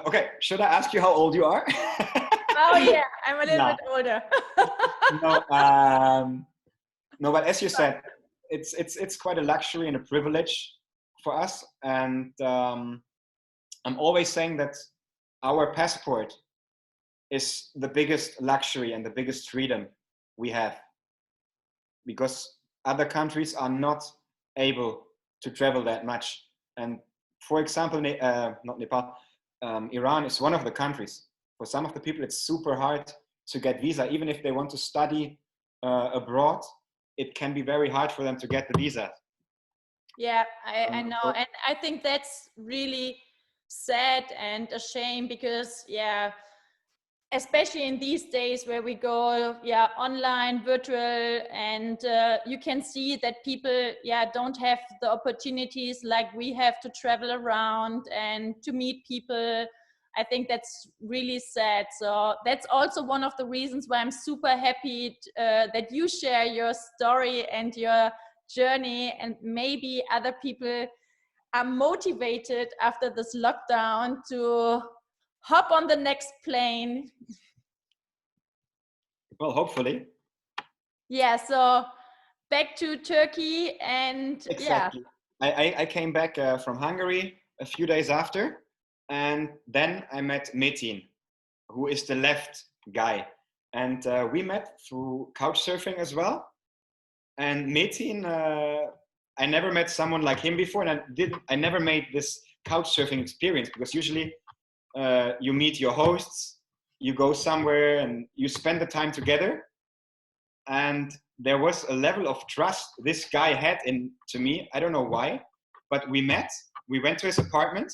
Okay, should I ask you how old you are? Oh yeah, I'm a little bit older. No, but as you said, it's quite a luxury and a privilege for us. And I'm always saying that our passport is the biggest luxury and the biggest freedom we have, because other countries are not able to travel that much. And for example, not Nepal, Iran is one of the countries. For some of the people, it's super hard to get visa. Even if they want to study abroad, it can be very hard for them to get the visa. Yeah, I know. And I think that's really sad and a shame because, yeah, especially in these days where we go, yeah, online, virtual, and you can see that people, yeah, don't have the opportunities like we have to travel around and to meet people. I think that's really sad. So that's also one of the reasons why I'm super happy that you share your story and your journey, and maybe other people are motivated after this lockdown to hop on the next plane. Well, hopefully. Yeah, so back to Turkey and exactly. Yeah. I came back from Hungary a few days after, and then I met Metin, who is the left guy. And we met through couch surfing as well. And Metin, I never met someone like him before, and I never made this couch surfing experience, because usually you meet your hosts, you go somewhere and you spend the time together. And there was a level of trust this guy had into me. I don't know why, but we met, we went to his apartment.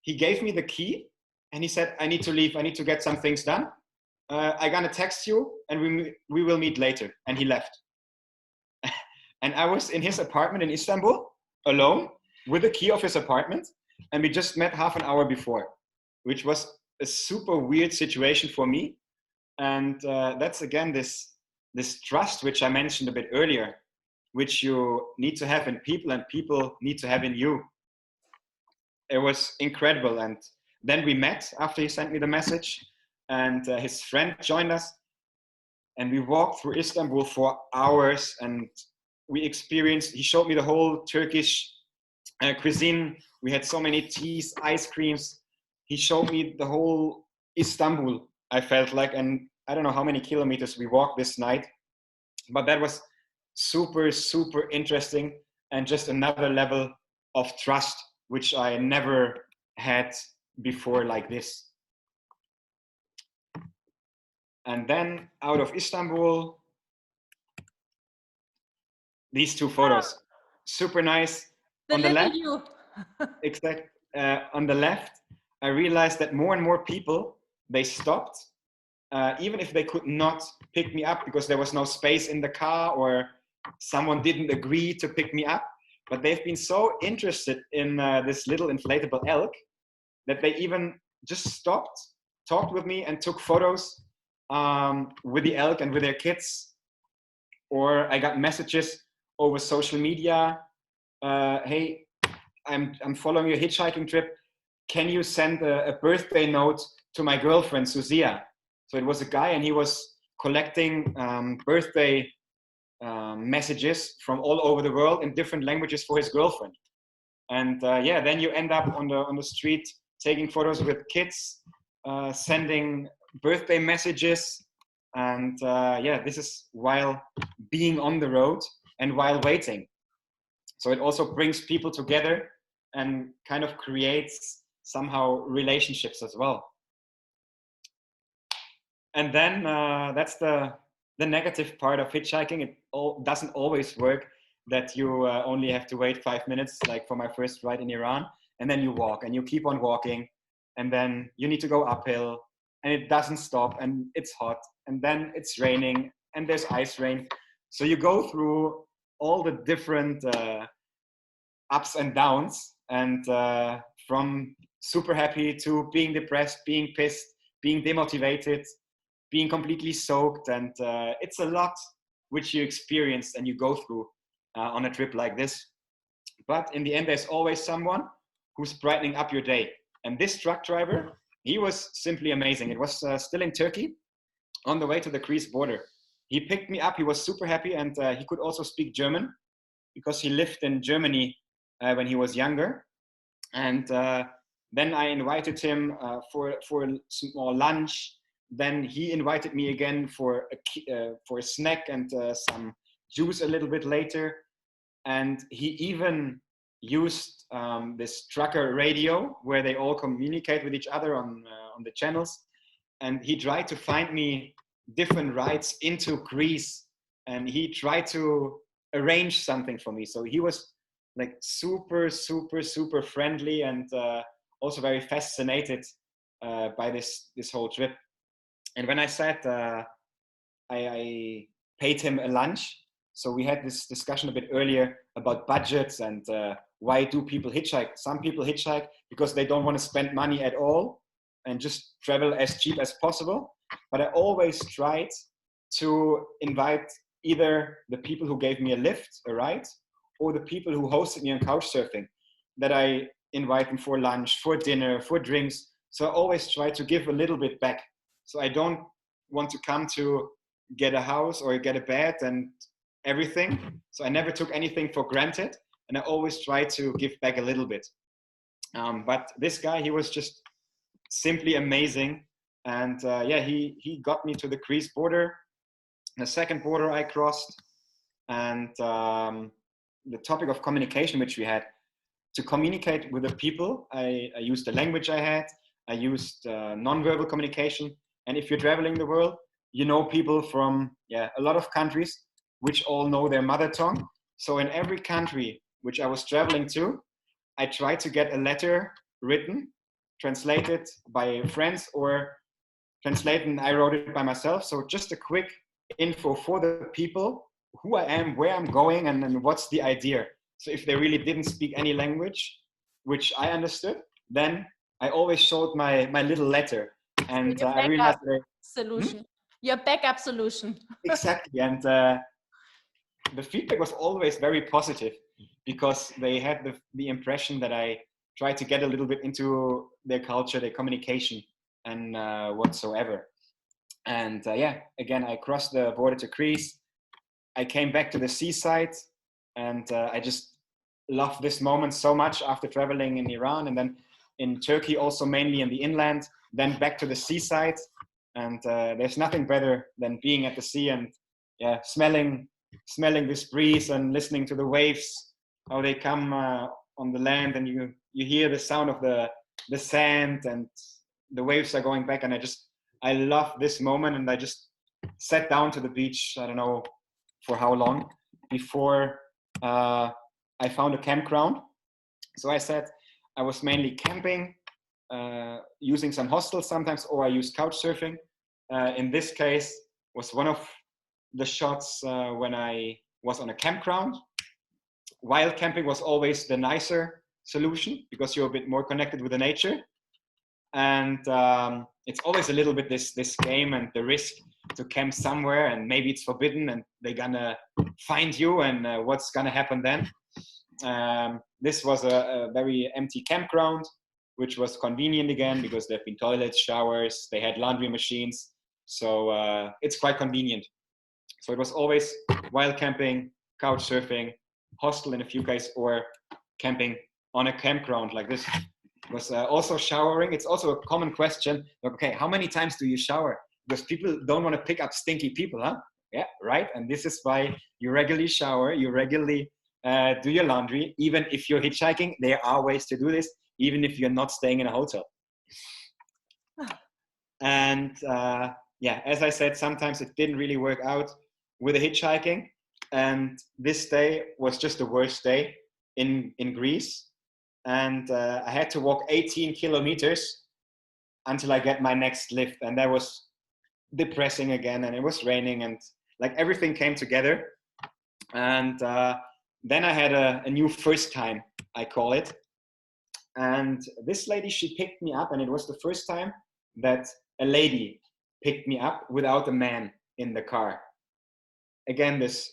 He gave me the key and he said, I need to leave. I need to get some things done. I'm gonna text you and we will meet later. And he left. And I was in his apartment in Istanbul alone with the key of his apartment. And we just met half an hour before, which was a super weird situation for me. And that's again, this trust, which I mentioned a bit earlier, which you need to have in people and people need to have in you. It was incredible. And then we met after he sent me the message, and his friend joined us, and we walked through Istanbul for hours, and he showed me the whole Turkish cuisine. We had so many teas, ice creams. He showed me the whole Istanbul, I felt like, and I don't know how many kilometers we walked this night, but that was super, super interesting, and just another level of trust, which I never had before like this. And then out of Istanbul, these two photos, super nice. On the left, exact. On the left, I realized that more and more people, they stopped, even if they could not pick me up because there was no space in the car or someone didn't agree to pick me up. But they've been so interested in this little inflatable elk that they even just stopped, talked with me, and took photos with the elk and with their kids. Or I got messages over social media. Hey, I'm following your hitchhiking trip. Can you send a birthday note to my girlfriend, Suzia? So it was a guy, and he was collecting birthday messages from all over the world in different languages for his girlfriend. And yeah, then you end up on the street taking photos with kids, sending birthday messages. And yeah, this is while being on the road and while waiting. So it also brings people together and kind of creates somehow relationships as well. And then that's the negative part of hitchhiking. It doesn't always work, that you only have to wait 5 minutes, like for my first ride in Iran, and then you walk and you keep on walking, and then you need to go uphill, and it doesn't stop, and it's hot, and then it's raining, and there's ice rain. So you go through all the different ups and downs, and from super happy to being depressed, being pissed, being demotivated, being completely soaked, and it's a lot which you experience and you go through on a trip like this. But in the end, there's always someone who's brightening up your day. And this truck driver, he was simply amazing. It was still in Turkey, on the way to the Greece border. He picked me up, he was super happy, and he could also speak German because he lived in Germany when he was younger. And then I invited him for a small lunch. Then he invited me again for a snack and some juice a little bit later. And he even used this trucker radio where they all communicate with each other on the channels. And he tried to find me different rides into Greece. And he tried to arrange something for me. So he was like super, super, super friendly, and also very fascinated by this whole trip. And when I said I paid him a lunch, so we had this discussion a bit earlier about budgets and why do people hitchhike? Some people hitchhike because they don't want to spend money at all and just travel as cheap as possible. But I always tried to invite either the people who gave me a lift, a ride, or the people who hosted me on couchsurfing, that I invite them for lunch, for dinner, for drinks. So I always try to give a little bit back. So I don't want to come to get a house or get a bed and everything. So I never took anything for granted, and I always try to give back a little bit. But this guy, he was just simply amazing. And yeah, he got me to the Greece border, the second border I crossed. And the topic of communication, which we had, to communicate with the people, I used the language I had. I used non-verbal communication. And if you're traveling the world, you know people from a lot of countries which all know their mother tongue. So in every country which I was traveling to, I tried to get a letter written, translated by friends, or translated and I wrote it by myself. So just a quick info for the people, who I am, where I'm going, and what's the idea. So if they really didn't speak any language, which I understood, then I always showed my little letter. And I realized solution. Your backup solution. Exactly. And the feedback was always very positive, because they had the impression that I tried to get a little bit into their culture, their communication, and whatsoever. And yeah, again, I crossed the border to Greece. I came back to the seaside, and I just loved this moment so much after traveling in Iran, and then in Turkey, also mainly in the inland, then back to the seaside. And there's nothing better than being at the sea and smelling this breeze and listening to the waves, how they come on the land, and you hear the sound of the sand, and the waves are going back. And I love this moment, and I just sat down to the beach, I don't know for how long, before I found a campground. So I said I was mainly camping, using some hostels sometimes, or I used couch surfing. In this case was one of the shots when I was on a campground. Wild camping was always the nicer solution, because you're a bit more connected with the nature. And it's always a little bit this game and the risk to camp somewhere, and maybe it's forbidden and they're gonna find you, and what's gonna happen then. This was a very empty campground, which was convenient again, because there have been toilets, showers, they had laundry machines. So it's quite convenient. So it was always wild camping, couch surfing, hostel in a few cases, or camping on a campground like this. It was also showering. It's also a common question. Okay, how many times do you shower? Because people don't want to pick up stinky people, huh? Yeah, right. And this is why you regularly shower, you regularly do your laundry. Even if you're hitchhiking, there are ways to do this, even if you're not staying in a hotel. And yeah, as I said, sometimes it didn't really work out with the hitchhiking. And this day was just the worst day in Greece. And I had to walk 18 kilometers until I get my next lift. And that was depressing again, and it was raining, and like everything came together. And then I had a new first time, I call it. And this lady, she picked me up, and it was the first time that a lady picked me up without a man in the car. Again, this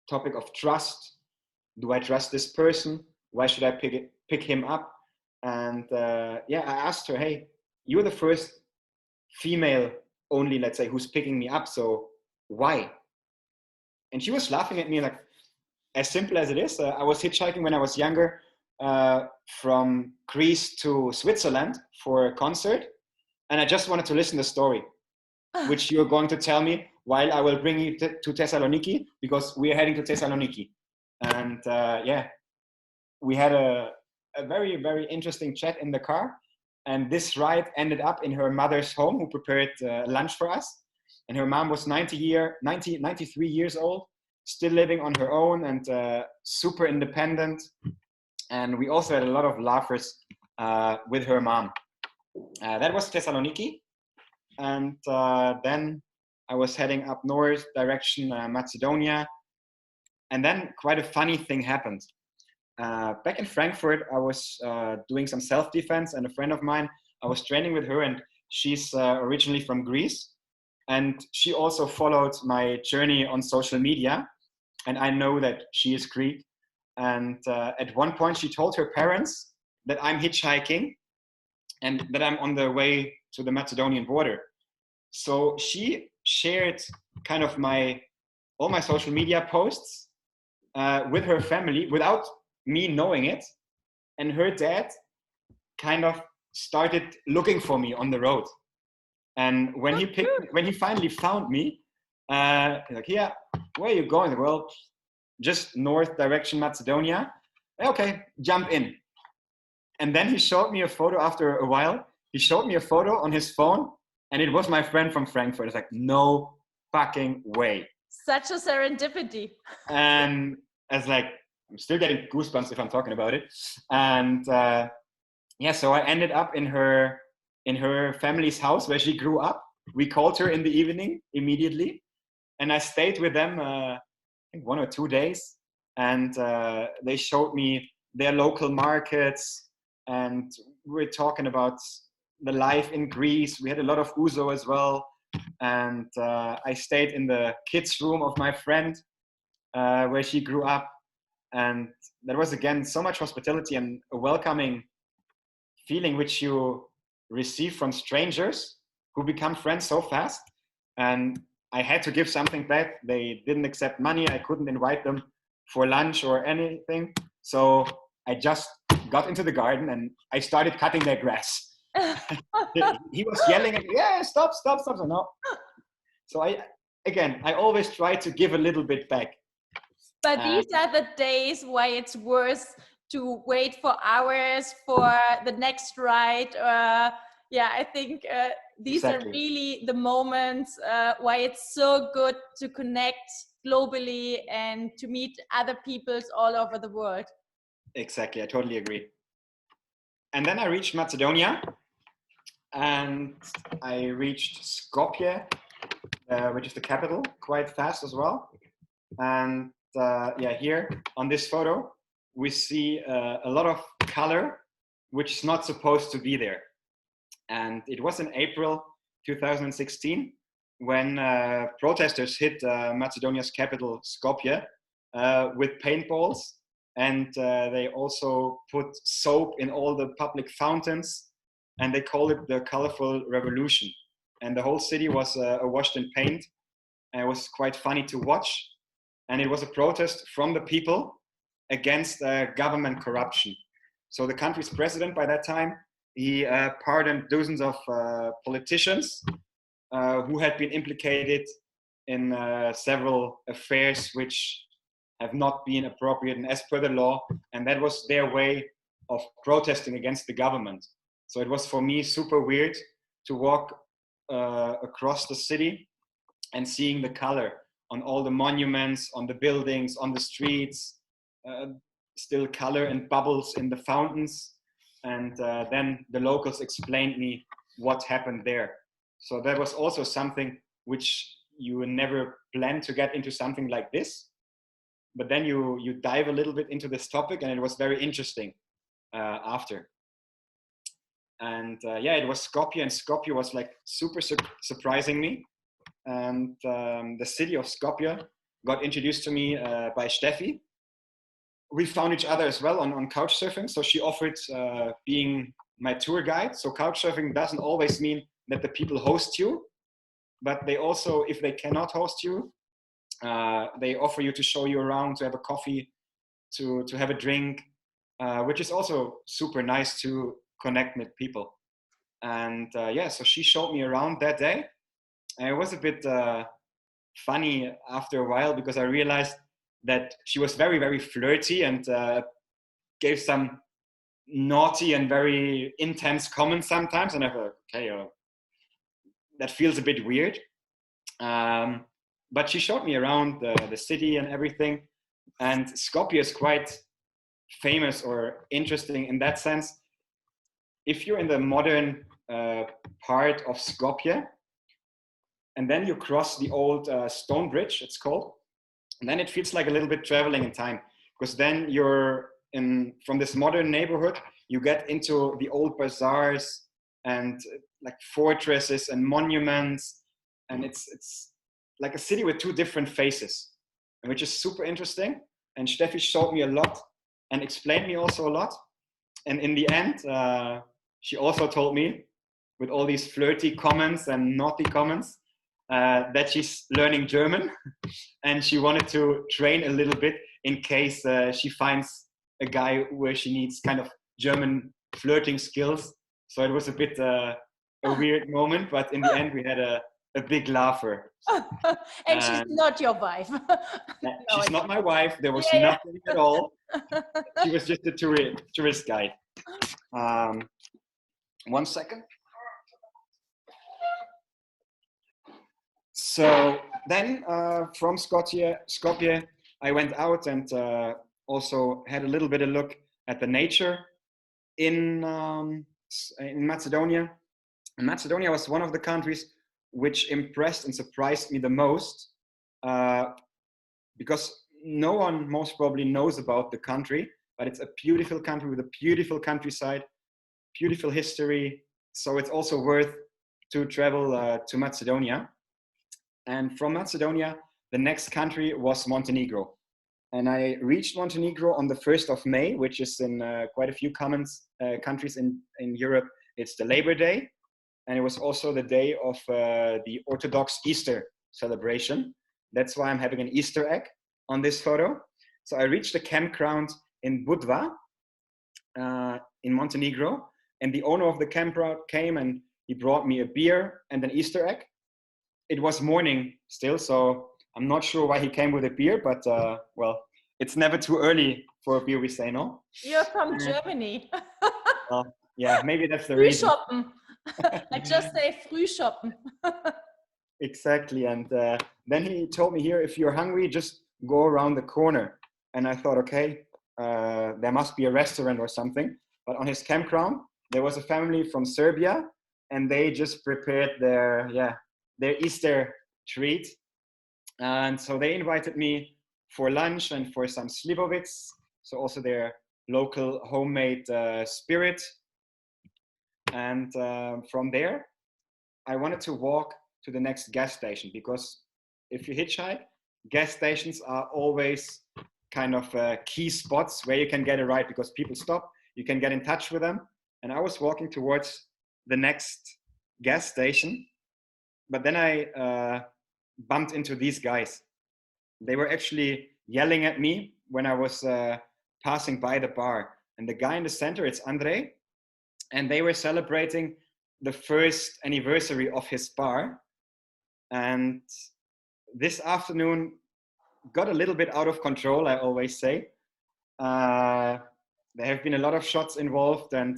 topic of trust. Do I trust this person? Why should I pick him up? And yeah, I asked her, hey, you're the first female only, let's say, who's picking me up, so why? And she was laughing at me, like, as simple as it is. I was hitchhiking when I was younger, from Greece to Switzerland for a concert, and I just wanted to listen to the story, which you're going to tell me while I will bring you to Thessaloniki, because we are heading to Thessaloniki. And yeah, we had a very, very interesting chat in the car. And this ride ended up in her mother's home, who prepared lunch for us. And her mom was 93 years old, still living on her own, and super independent. And we also had a lot of laughers with her mom. That was Thessaloniki. And then I was heading up north direction Macedonia. And then quite a funny thing happened. Back in Frankfurt, I was doing some self-defense, and a friend of mine, I was training with her, and she's originally from Greece. And she also followed my journey on social media. And I know that she is Greek. And at one point, she told her parents that I'm hitchhiking and that I'm on the way to the Macedonian border. So she shared kind of all my social media posts with her family without me knowing it. And her dad kind of started looking for me on the road. And when he finally found me, like, yeah, where are you going? Well, just north direction Macedonia. Okay, jump in. And then he showed me a photo after a while. He showed me a photo on his phone, and it was my friend from Frankfurt. It's like, no fucking way. Such a serendipity. And I was like, I'm still getting goosebumps if I'm talking about it. And yeah, so I ended up in her family's house where she grew up. We called her in the evening immediately, and I stayed with them I think 1 or 2 days, and they showed me their local markets, and we were talking about the life in Greece. We had a lot of ouzo as well, and I stayed in the kids' room of my friend where she grew up, and there was again so much hospitality and a welcoming feeling which you receive from strangers who become friends so fast. And I had to give something back. They didn't accept money. I couldn't invite them for lunch or anything. So I just got into the garden and I started cutting their grass. He was yelling at me, yeah, stop. So no. So I always try to give a little bit back. But these are the days why it's worth to wait for hours for the next ride. Yeah, I think these are really the moments why it's so good to connect globally and to meet other peoples all over the world. Exactly, I totally agree. And then I reached Macedonia, and I reached Skopje, which is the capital, quite fast as well. And yeah, here on this photo, we see a lot of color, which is not supposed to be there. And it was in April 2016 when protesters hit Macedonia's capital, Skopje, with paintballs. And they also put soap in all the public fountains. And they call it the colorful revolution. And the whole city was washed in paint. And it was quite funny to watch. And it was a protest from the people against government corruption. So the country's president by that time, he pardoned dozens of politicians who had been implicated in several affairs which have not been appropriate and as per the law. And that was their way of protesting against the government. So it was for me super weird to walk across the city and seeing the color on all the monuments, on the buildings, on the streets, still color and bubbles in the fountains. And then the locals explained me what happened there. So that was also something which you never planned to get into something like this. But then you dive a little bit into this topic, and it was very interesting after. And it was Skopje, and Skopje was like super surprising me. And the city of Skopje got introduced to me by Steffi. We found each other as well on couchsurfing. So she offered being my tour guide. So couchsurfing doesn't always mean that the people host you, but they also, if they cannot host you, they offer you to show you around, to have a coffee, to have a drink, which is also super nice to connect with people. And so she showed me around that day. And it was a bit funny after a while, because I realized that she was very, very flirty and gave some naughty and very intense comments sometimes. And I thought, okay, that feels a bit weird. But she showed me around the city and everything. And Skopje is quite famous or interesting in that sense. If you're in the modern part of Skopje, and then you cross the old stone bridge, it's called, and then it feels like a little bit traveling in time, because then you're from this modern neighborhood, you get into the old bazaars and like fortresses and monuments, and it's like a city with two different faces, which is super interesting. And Steffi showed me a lot and explained me also a lot. And in the end, she also told me, with all these flirty comments and naughty comments, that she's learning German and she wanted to train a little bit in case she finds a guy where she needs kind of German flirting skills. So it was a bit a weird moment, but in the end we had a big laugher. And she's not your wife. No, she's not my wife. There was nothing at all. She was just a tourist guide. 1 second. So then from Skopje, I went out and also had a little bit of look at the nature in Macedonia. And Macedonia was one of the countries which impressed and surprised me the most, because no one most probably knows about the country, but it's a beautiful country with a beautiful countryside, beautiful history. So it's also worth to travel to Macedonia. And from Macedonia, the next country was Montenegro. And I reached Montenegro on the 1st of May, which is in quite a few countries in Europe. It's the Labor Day. And it was also the day of the Orthodox Easter celebration. That's why I'm having an Easter egg on this photo. So I reached the campground in Budva in Montenegro. And the owner of the campground came and he brought me a beer and an Easter egg. It was morning still, so I'm not sure why he came with a beer, but well, it's never too early for a beer, we say, no? You're from Germany. Yeah, maybe that's the reason. Frühshoppen. I just say Frühshoppen. Exactly, and then he told me here, if you're hungry, just go around the corner. And I thought, okay, there must be a restaurant or something. But on his campground, there was a family from Serbia, and they just prepared their Easter treat. And so they invited me for lunch and for some slivovitz, so also their local homemade spirit. And from there, I wanted to walk to the next gas station, because if you hitchhike, gas stations are always kind of key spots where you can get a ride, because people stop, you can get in touch with them. And I was walking towards the next gas station, but then I bumped into these guys. They were actually yelling at me when I was passing by the bar. And the guy in the center, it's Andre, and they were celebrating the first anniversary of his bar. And this afternoon got a little bit out of control, I always say. There have been a lot of shots involved and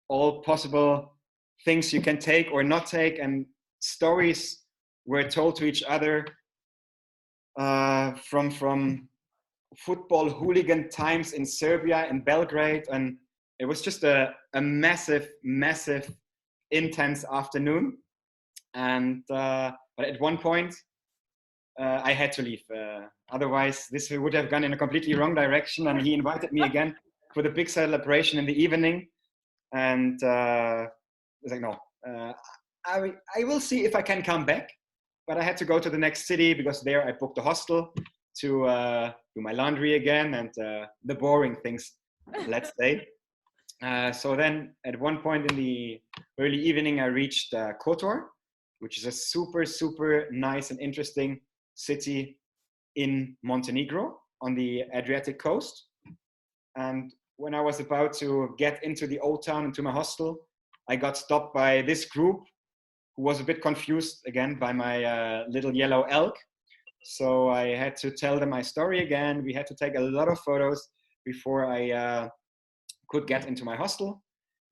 all possible things you can take or not take, and stories were told to each other from football hooligan times in Serbia and Belgrade. And it was just a massive intense afternoon. And but at one point, I had to leave. Otherwise, this would have gone in a completely wrong direction. And he invited me again for the big celebration in the evening. And I was like, no, I will see if I can come back. But I had to go to the next city because there I booked a hostel to do my laundry again and the boring things, let's say. So then at one point in the early evening, I reached Kotor, which is a super, super nice and interesting city in Montenegro on the Adriatic coast. And when I was about to get into the old town, into my hostel, I got stopped by this group who was a bit confused again by my little yellow elk. So I had to tell them my story again. We had to take a lot of photos before I could get into my hostel.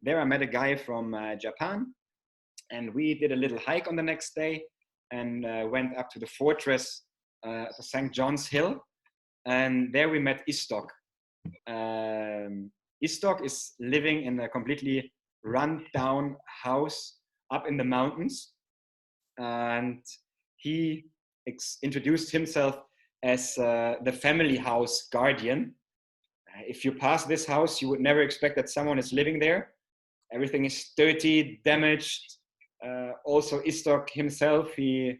There I met a guy from Japan, and we did a little hike on the next day and went up to the fortress, St. John's Hill. And there we met Istok. Istok is living in a completely run down house up in the mountains. And he introduced himself as the family house guardian. If you pass this house, you would never expect that someone is living there. Everything is dirty, damaged. Also, Istok himself, he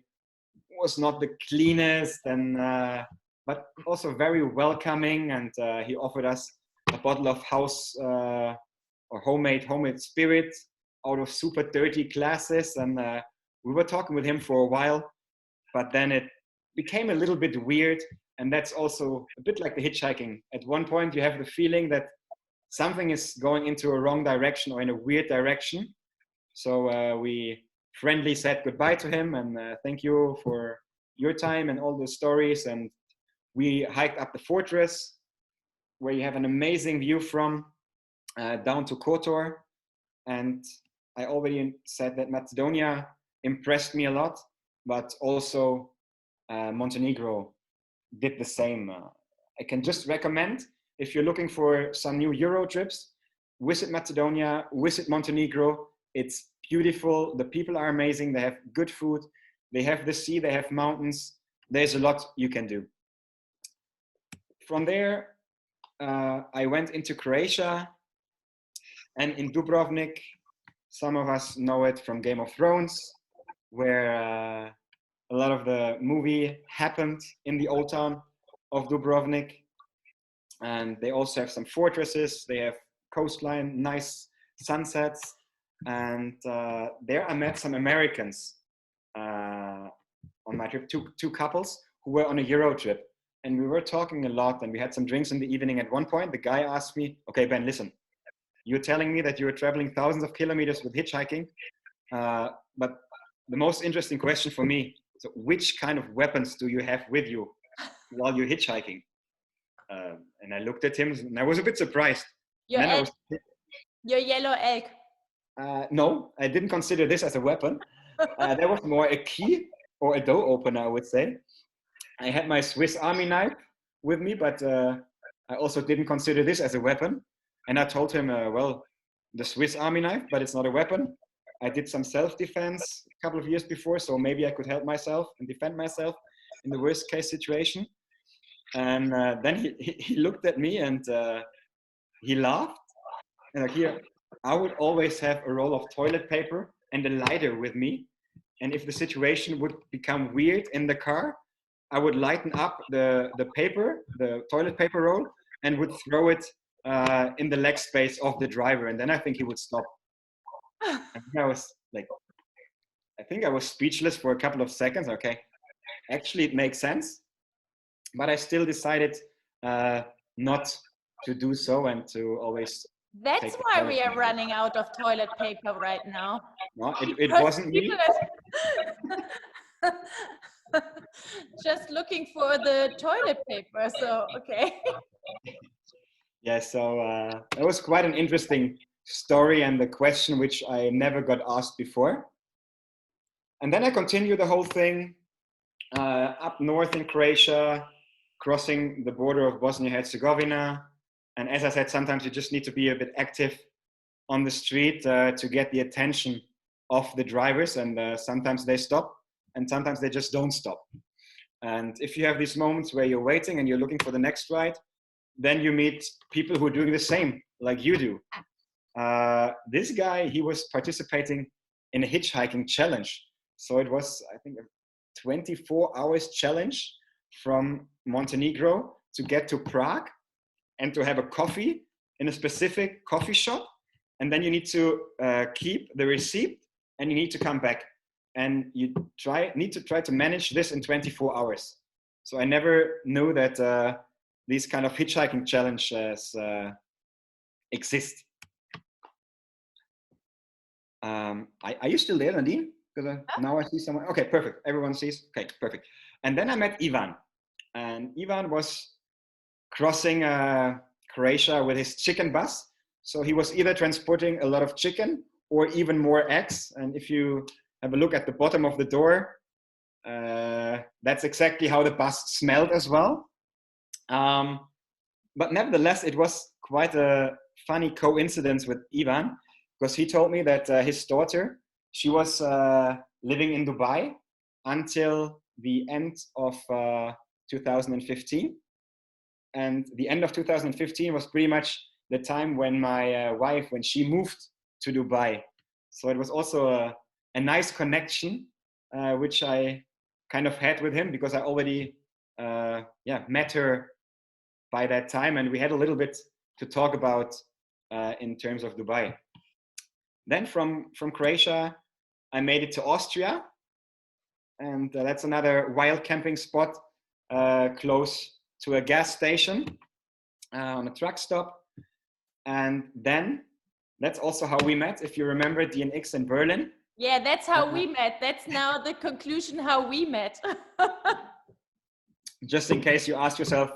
was not the cleanest, but also very welcoming. And he offered us a bottle of house or homemade spirit out of super dirty glasses. And we were talking with him for a while, but then it became a little bit weird. And that's also a bit like the hitchhiking. At one point, you have the feeling that something is going into a wrong direction or in a weird direction. So we friendly said goodbye to him and thank you for your time and all the stories. And we hiked up the fortress where you have an amazing view from down to Kotor. And I already said that Macedonia impressed me a lot, but also Montenegro did the same. I can just recommend, if you're looking for some new Euro trips, visit Macedonia, visit Montenegro. It's beautiful. The people are amazing. They have good food. They have the sea. They have mountains. There's a lot you can do. From there, I went into Croatia, and in Dubrovnik, some of us know it from Game of Thrones, where a lot of the movie happened in the old town of Dubrovnik. And they also have some fortresses. They have coastline, nice sunsets. And there I met some Americans on my trip, two couples who were on a Euro trip. And we were talking a lot and we had some drinks in the evening. At one point, the guy asked me, okay, Ben, listen, you're telling me that you were traveling thousands of kilometers with hitchhiking. But the most interesting question for me, so which kind of weapons do you have with you while you're hitchhiking? And I looked at him and I was a bit surprised. Your yellow egg. No, I didn't consider this as a weapon. There was more a key or a door opener, I would say. I had my Swiss Army knife with me, but I also didn't consider this as a weapon. And I told him, well, the Swiss Army knife, but it's not a weapon. I did some self-defense a couple of years before, so maybe I could help myself and defend myself in the worst case situation. And then he looked at me and he laughed. And like, here, I would always have a roll of toilet paper and a lighter with me. And if the situation would become weird in the car, I would lighten up the toilet paper roll, and would throw it in the leg space of the driver. And then I think he would stop. And I was like, I think I was speechless for a couple of seconds. Okay, actually it makes sense. But I still decided not to do so and to always. That's why we are running out of toilet paper right now. No, it wasn't me. Just looking for the toilet paper, so okay. Yeah, so it was quite an interesting story and the question which I never got asked before. And then I continued the whole thing up north in Croatia, crossing the border of Bosnia-Herzegovina. And as I said, sometimes you just need to be a bit active on the street to get the attention of the drivers, and sometimes they stop and sometimes they just don't stop. And if you have these moments where you're waiting and you're looking for the next ride, then you meet people who are doing the same like you do. This guy, he was participating in a hitchhiking challenge. So it was, I think, a 24 hours challenge from Montenegro to get to Prague and to have a coffee in a specific coffee shop. And then you need to keep the receipt and you need to come back. And you need to try to manage this in 24 hours. So I never knew that these kind of hitchhiking challenges exist. Are you still there, Nadine? Because now I see someone. Okay, perfect. Everyone sees. Okay, perfect. And then I met Ivan. And Ivan was crossing Croatia with his chicken bus. So he was either transporting a lot of chicken or even more eggs. And if you have a look at the bottom of the door, that's exactly how the bus smelled as well. But nevertheless, it was quite a funny coincidence with Ivan, because he told me that his daughter, she was living in Dubai until the end of 2015. And the end of 2015 was pretty much the time when my wife, when she moved to Dubai. So it was also a nice connection, which I kind of had with him, because I already met her by that time, and we had a little bit to talk about in terms of Dubai. Then from Croatia, I made it to Austria, and that's another wild camping spot close to a gas station on a truck stop. And then that's also how we met. If you remember DNX in Berlin. Yeah, that's how we met. That's now the conclusion how we met. Just in case you ask yourself,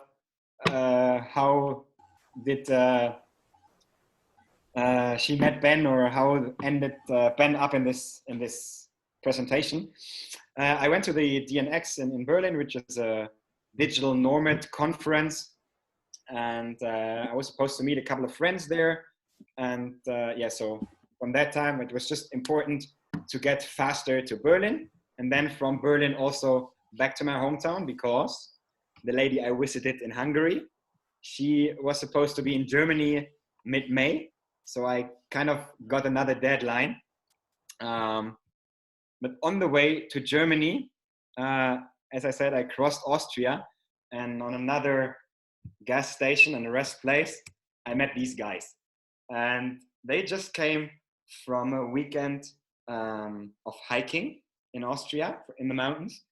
how did she met Ben, or how ended Ben up in this presentation? I went to the DNX in Berlin, which is a digital nomad conference, and I was supposed to meet a couple of friends there. And so from that time, it was just important to get faster to Berlin, and then from Berlin also back to my hometown, because the lady I visited in Hungary, she was supposed to be in Germany mid-May. So I kind of got another deadline. But on the way to Germany, as I said, I crossed Austria, and on another gas station and a rest place, I met these guys. And they just came from a weekend of hiking in Austria, in the mountains.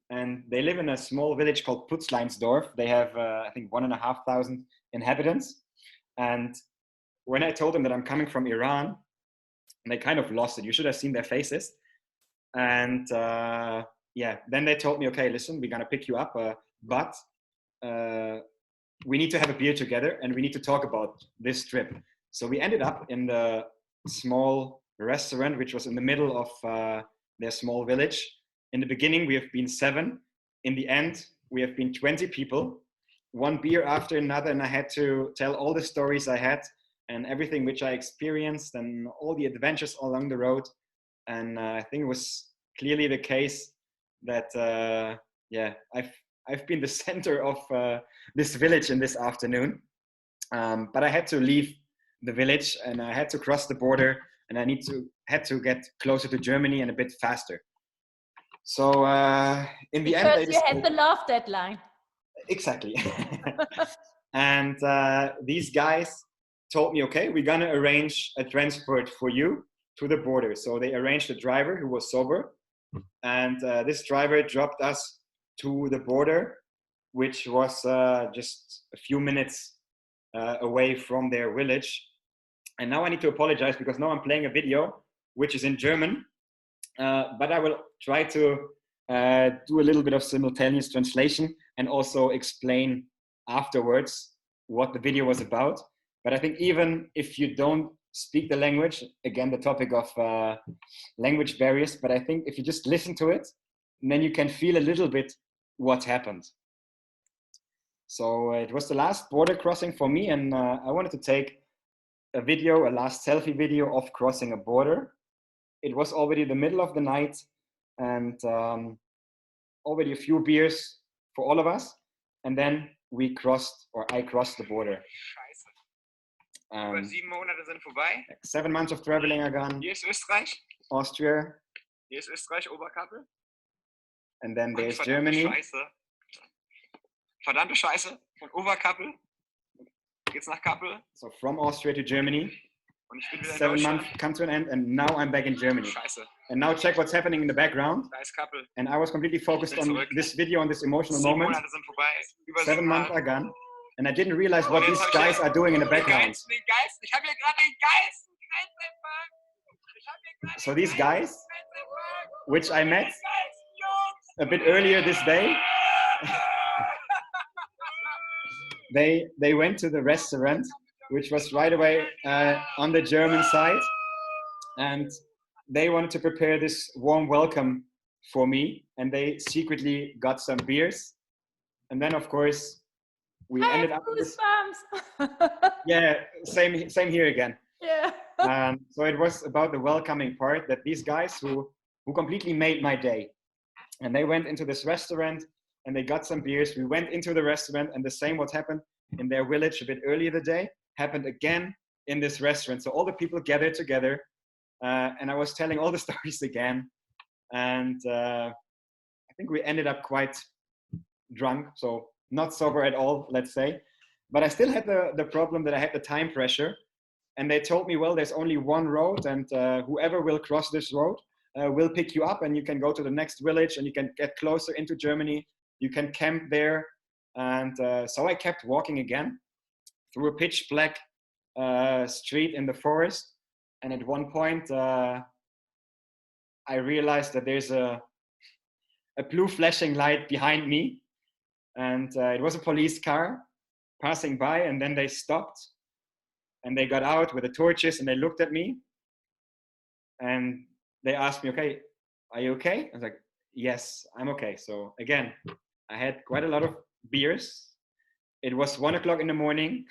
And they live in a small village called Putzleinsdorf. They have, I think, 1,500 inhabitants. And when I told them that I'm coming from Iran, they kind of lost it. You should have seen their faces. And then they told me, okay, listen, we're going to pick you up, but we need to have a beer together and we need to talk about this trip. So we ended up in the small restaurant, which was in the middle of their small village. In the beginning, we have been 7. In the end, we have been 20 people, one beer after another. And I had to tell all the stories I had and everything which I experienced and all the adventures along the road. And I think it was clearly the case that, I've been the center of this village in this afternoon. But I had to leave the village and I had to cross the border, and I had to get closer to Germany and a bit faster. So in the end, because you had the love deadline. Exactly. And these guys told me, okay, we're gonna arrange a transport for you to the border. So they arranged a driver who was sober, and this driver dropped us to the border, which was just a few minutes away from their village. And now I need to apologize because now I'm playing a video which is in German, but I will try to do a little bit of simultaneous translation and also explain afterwards what the video was about. But I think even if you don't speak the language, again, the topic of language barriers, but I think if you just listen to it, then you can feel a little bit what happened. So it was the last border crossing for me, and I wanted to take a last selfie video of crossing a border. it was already the middle of the night, and already a few beers for all of us. And then I crossed the border. Über 7 Monate sind vorbei. 7 months of traveling are gone. Hier ist Österreich. Austria. Hier ist Österreich, Oberkappel. And then there's verdammte Germany. Scheiße. Verdammte Scheiße. Von Oberkappel geht's nach Kappel. So from Austria to Germany. Und ich bin wieder in 7 Deutschland. months come to an end, and now I'm back in Germany. Scheiße. And now check what's happening in the background. Da ist Kappel. And I was completely focused on zurück. this video, on this emotional 7 moment. Monate sind vorbei. Über 7 months Jahre. are gone. And I didn't realize what Und these jetzt hab ich guys are doing in the den background. geilsten. Ich habe hier gerade den geilsten Grenzempfang. Ich habe hier gerade So den these guys, geilsten Grenzempfang. which I met Die geilsten Jungs. a bit earlier this day, they went to the restaurant, which was right away on the German side, and they wanted to prepare this warm welcome for me, and they secretly got some beers, and then of course we ended up with this, yeah, same here again. Yeah. So it was about the welcoming part, that these guys who completely made my day, and they went into this restaurant and they got some beers. We went into the restaurant, and the same what happened in their village a bit earlier the day happened again in this restaurant. So all the people gathered together, and I was telling all the stories again, and I think we ended up quite drunk, so not sober at all, let's say. But I still had the problem that I had the time pressure, and they told me, well, there's only one road, and whoever will cross this road will pick you up, and you can go to the next village, and you can get closer into Germany. You can camp there. And so I kept walking again through a pitch black street in the forest. And at one point, I realized that there's a blue flashing light behind me. And it was a police car passing by, and then they stopped. And they got out with the torches, and they looked at me. And they asked me, okay, are you okay? I was like, yes, I'm okay. So again, I had quite a lot of beers. It was 1 o'clock in the morning.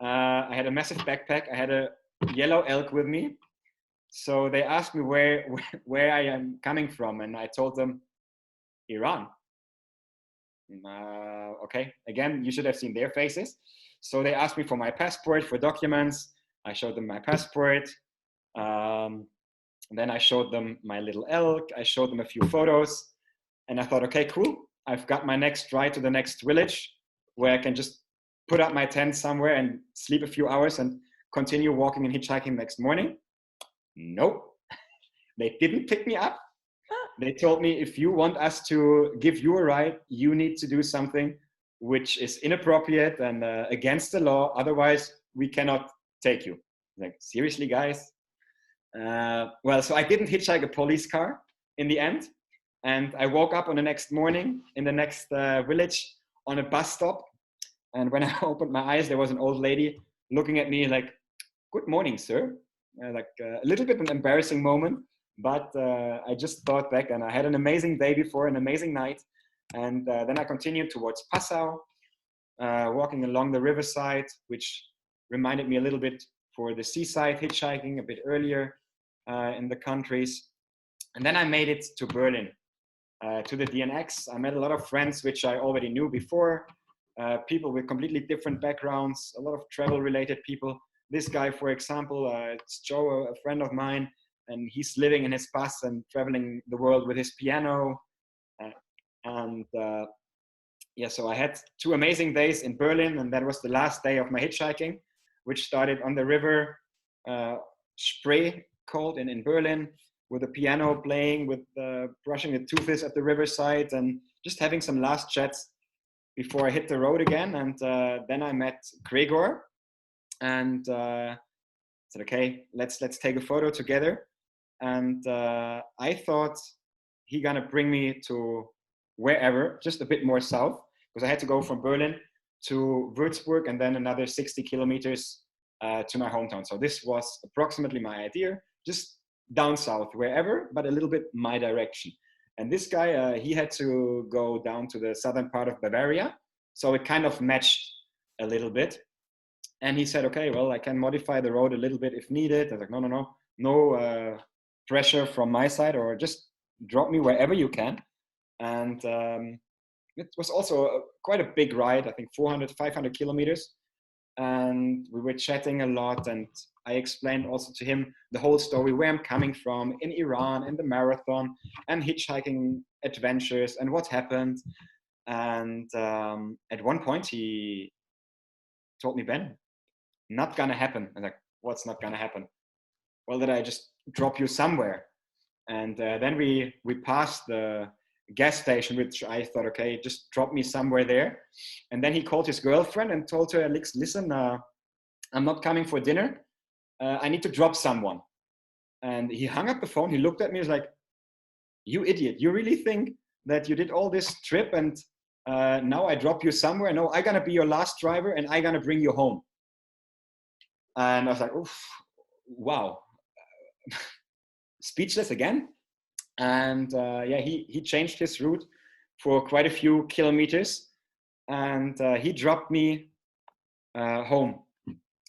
I had a massive backpack. I had a yellow elk with me. So they asked me where I am coming from, and I told them, Iran. Okay, again, you should have seen their faces. So they asked me for my passport, for documents. I showed them my passport. Then I showed them my little elk. I showed them a few photos. And I thought, okay, cool. I've got my next ride to the next village where I can just put up my tent somewhere and sleep a few hours and continue walking and hitchhiking next morning. Nope. They didn't pick me up. They told me, if you want us to give you a ride, you need to do something which is inappropriate and against the law. Otherwise, we cannot take you. Like, seriously, guys? Well, so I didn't hitchhike a police car in the end. And I woke up on the next morning in the next village on a bus stop. And when I opened my eyes, there was an old lady looking at me like, good morning, sir. Like a little bit an embarrassing moment, but I just thought back, and I had an amazing day before, an amazing night. And then I continued towards Passau, walking along the riverside, which reminded me a little bit for the seaside hitchhiking a bit earlier in the countries. And then I made it to Berlin, to the DNX. I met a lot of friends which I already knew before, people with completely different backgrounds, a lot of travel-related people. This guy, for example, it's Joe, a friend of mine, and he's living in his bus and traveling the world with his piano. Yeah, so I had 2 amazing days in Berlin, and that was the last day of my hitchhiking, which started on the river Spree, called in Berlin, with a piano playing, with brushing the tooths at the riverside, and just having some last chats before I hit the road again. And then I met Gregor, and said, okay, let's take a photo together. And I thought he gonna bring me to wherever, just a bit more south, because I had to go from Berlin to Würzburg and then another 60 kilometers to my hometown. So this was approximately my idea, just down south, wherever, but a little bit my direction. And this guy, he had to go down to the southern part of Bavaria. So it kind of matched a little bit. And he said, okay, well, I can modify the road a little bit if needed. I was like, no pressure from my side, or just drop me wherever you can. And it was also quite a big ride, I think 400, 500 kilometers. And we were chatting a lot, and I explained also to him the whole story, where I'm coming from in Iran, and the marathon and hitchhiking adventures and what happened. And at one point he told me, Ben, not gonna happen. I'm like, what's not gonna happen? Well, that I just drop you somewhere. And then we passed the gas station, which I thought, okay, just drop me somewhere there. And then he called his girlfriend and told her, listen, I'm not coming for dinner. I need to drop someone. And he hung up the phone. He looked at me, he was like, you idiot. You really think that you did all this trip and now I drop you somewhere? No, I'm gonna be your last driver and I'm gonna bring you home. And I was like, oof, wow. Speechless again. And yeah, he changed his route for quite a few kilometers, and he dropped me home.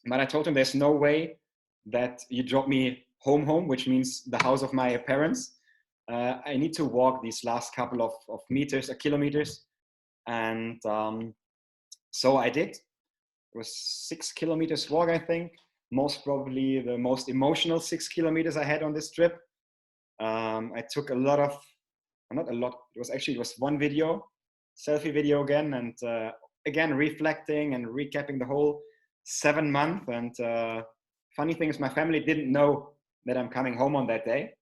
But I told him there's no way that you drop me home, which means the house of my parents. I need to walk these last couple of meters, kilometers. And so I did. It was 6 kilometers walk, I think. Most probably the most emotional 6 kilometers I had on this trip. I took a lot of, not a lot, it was one video, selfie video again, and again reflecting and recapping the whole 7 months. And funny thing is, my family didn't know that I'm coming home on that day,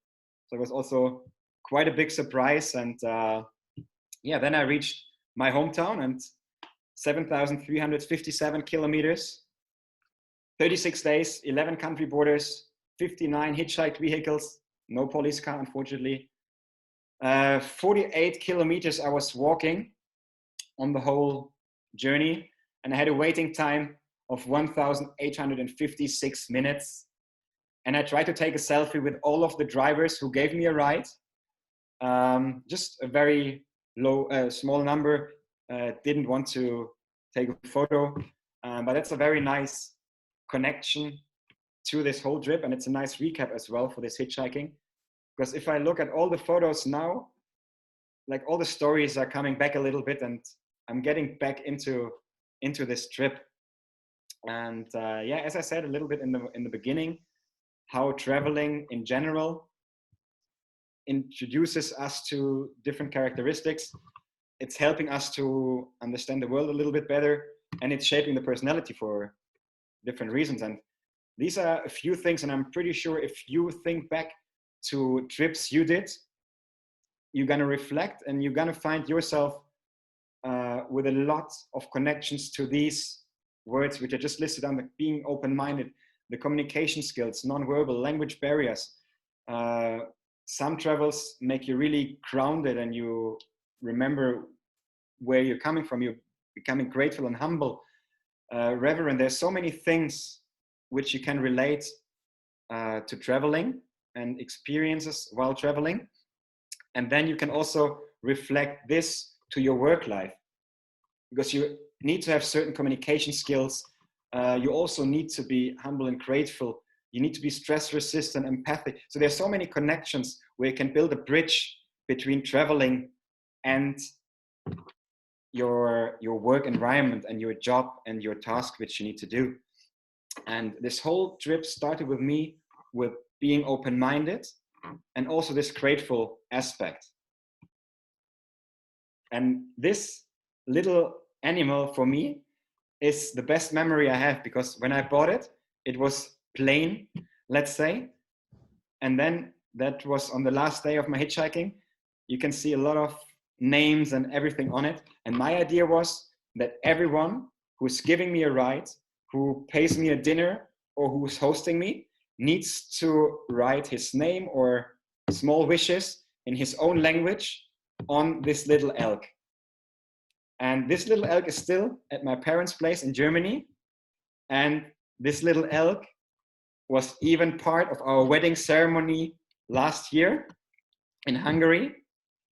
so it was also quite a big surprise. And yeah, then I reached my hometown, and 7,357 kilometers, 36 days, 11 country borders, 59 hitchhiked vehicles, no police car, unfortunately. 48 kilometers I was walking on the whole journey, and I had a waiting time of 1,856 minutes. And I tried to take a selfie with all of the drivers who gave me a ride. Just a very low, small number didn't want to take a photo, but that's a very nice connection to this whole trip, and it's a nice recap as well for this hitchhiking. Because if I look at all the photos now, like all the stories are coming back a little bit, and I'm getting back into this trip. And yeah, as I said a little bit in the beginning, how traveling in general introduces us to different characteristics. It's helping us to understand the world a little bit better, and it's shaping the personality for different reasons. And these are a few things, and I'm pretty sure if you think back to trips you did, you're gonna reflect and you're gonna find yourself with a lot of connections to these words, which are just listed under being open-minded, the communication skills, non-verbal, language barriers. Some travels make you really grounded, and you remember where you're coming from. You're becoming grateful and humble, reverent. There's so many things which you can relate to traveling and experiences while traveling. And then you can also reflect this to your work life, because you need to have certain communication skills. You also need to be humble and grateful. You need to be stress resistant, empathic. So there's so many connections where you can build a bridge between traveling and your work environment and your job and your task which you need to do. And this whole trip started with me with being open-minded and also this grateful aspect. And this little animal for me is the best memory I have, because when I bought it, it was plain, let's say. And then that was on the last day of my hitchhiking. You can see a lot of names and everything on it. And my idea was that everyone who's giving me a ride, who pays me a dinner, or who's hosting me, needs to write his name or small wishes in his own language on this little elk. And this little elk is still at my parents' place in Germany. And this little elk was even part of our wedding ceremony last year in Hungary,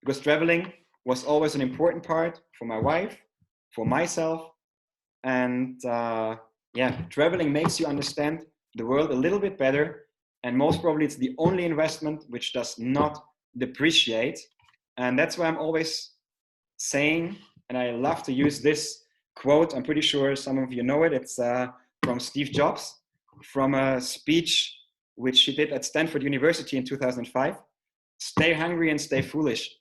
because traveling was always an important part for my wife, for myself. And yeah, traveling makes you understand the world a little bit better, And most probably it's the only investment which does not depreciate. And that's why I'm always saying, and I love to use this quote, I'm pretty sure some of you know it, it's from Steve Jobs, from a speech which he did at Stanford University in 2005, stay hungry and stay foolish.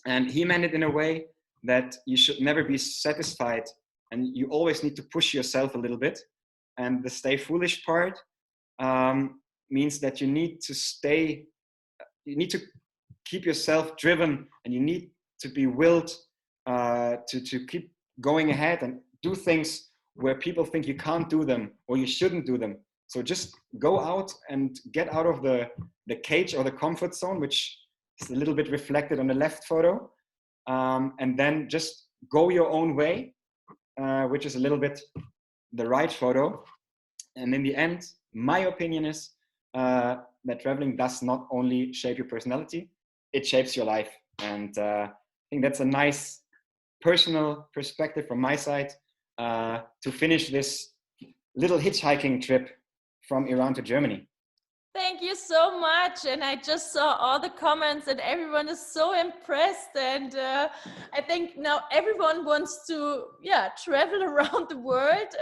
And he meant it in a way that you should never be satisfied and you always need to push yourself a little bit. And the stay foolish part means that you need to keep yourself driven, and you need to be willed to keep going ahead and do things where people think you can't do them or you shouldn't do them. So just go out and get out of the cage or the comfort zone, which is a little bit reflected on the left photo, and then just go your own way, which is a little bit the right photo. And in the end, my opinion is that traveling does not only shape your personality, it shapes your life. And I think that's a nice personal perspective from my side to finish this little hitchhiking trip from Iran to Germany. Thank you so much. And I just saw all the comments and everyone is so impressed. And I think now everyone wants to, travel around the world.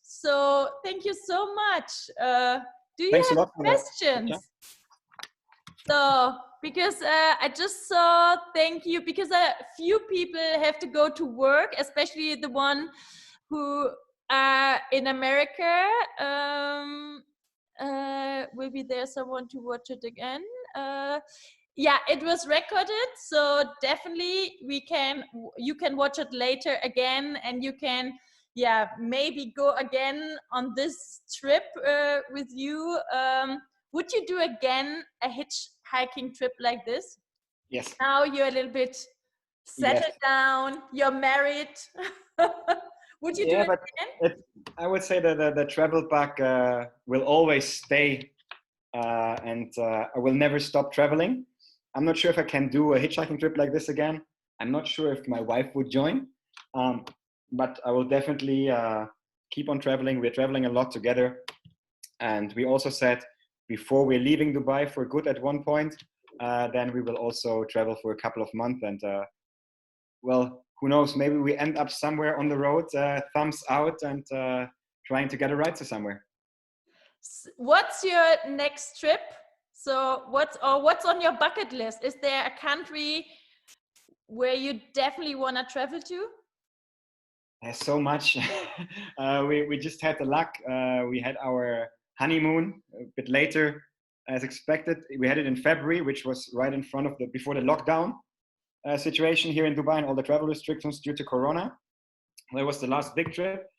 So thank you so much. Do you Thanks have a lot for questions? that. So, because I just saw, thank you, because a few people have to go to work, especially the one who are in America. Will be there someone to watch it again? It was recorded, so definitely you can watch it later again, and you can maybe go again on this trip with you. Would you do again a hitchhiking trip like this? Yes. Now you're a little bit settled down, you're married. Would you do it again? I would say that the travel bug will always stay, and I will never stop traveling. I'm not sure if I can do a hitchhiking trip like this again. I'm not sure if my wife would join, but I will definitely keep on traveling. We're traveling a lot together. And we also said before we're leaving Dubai for good at one point, then we will also travel for a couple of months. And well, who knows, maybe we end up somewhere on the road, thumbs out, and trying to get a ride to somewhere. What's your next trip? So what's on your bucket list? Is there a country where you definitely want to travel to? There's so much. We just had the luck. We had our honeymoon a bit later as expected. We had it in February, which was right in front of before the lockdown situation here in Dubai and all the travel restrictions due to Corona. That was the last big trip.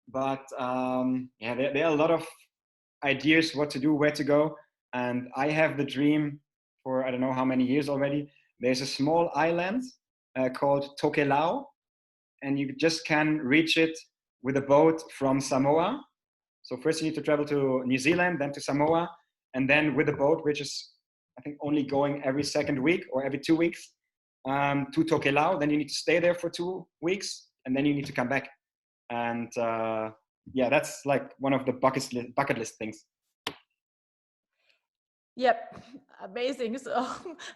But there are a lot of ideas what to do, where to go. And I have the dream for I don't know how many years already. There's a small island called Tokelau, and you just can reach it with a boat from Samoa. So first you need to travel to New Zealand, then to Samoa, and then with a boat, which is I think only going every second week or every 2 weeks, to Tokelau. Then you need to stay there for 2 weeks, and then you need to come back. And that's like one of the bucket list things. Yep, amazing. So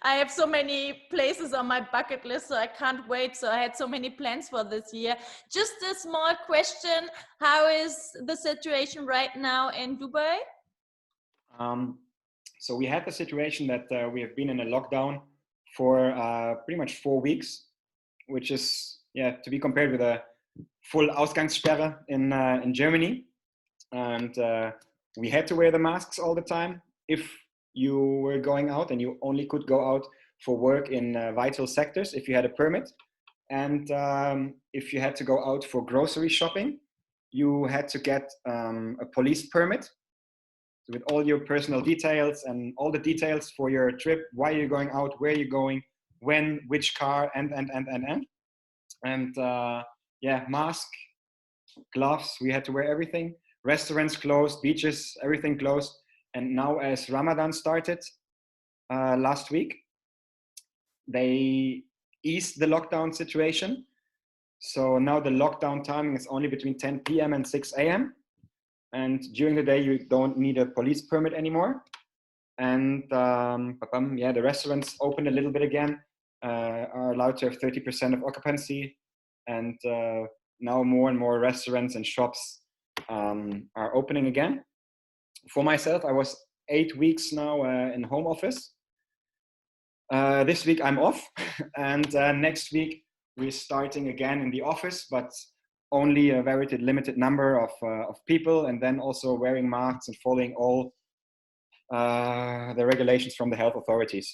I have so many places on my bucket list, so I can't wait. So I had so many plans for this year. Just a small question: how is the situation right now in Dubai? So we had the situation that we have been in a lockdown for pretty much 4 weeks, which is to be compared with a full Ausgangssperre in Germany, and we had to wear the masks all the time if you were going out, and you only could go out for work in vital sectors if you had a permit. And if you had to go out for grocery shopping, you had to get a police permit with all your personal details and all the details for your trip, why you're going out, where you're going, when, which car, and. And mask, gloves, we had to wear everything. Restaurants closed, beaches, everything closed. And now as Ramadan started last week, they eased the lockdown situation. So now the lockdown timing is only between 10 p.m. and 6 a.m. and during the day you don't need a police permit anymore. And yeah, the restaurants opened a little bit again, are allowed to have 30% of occupancy, and now more and more restaurants and shops are opening again. For myself, I was 8 weeks now in home office. This week I'm off, and next week we're starting again in the office, but only a very limited number of people, and then also wearing masks and following all the regulations from the health authorities.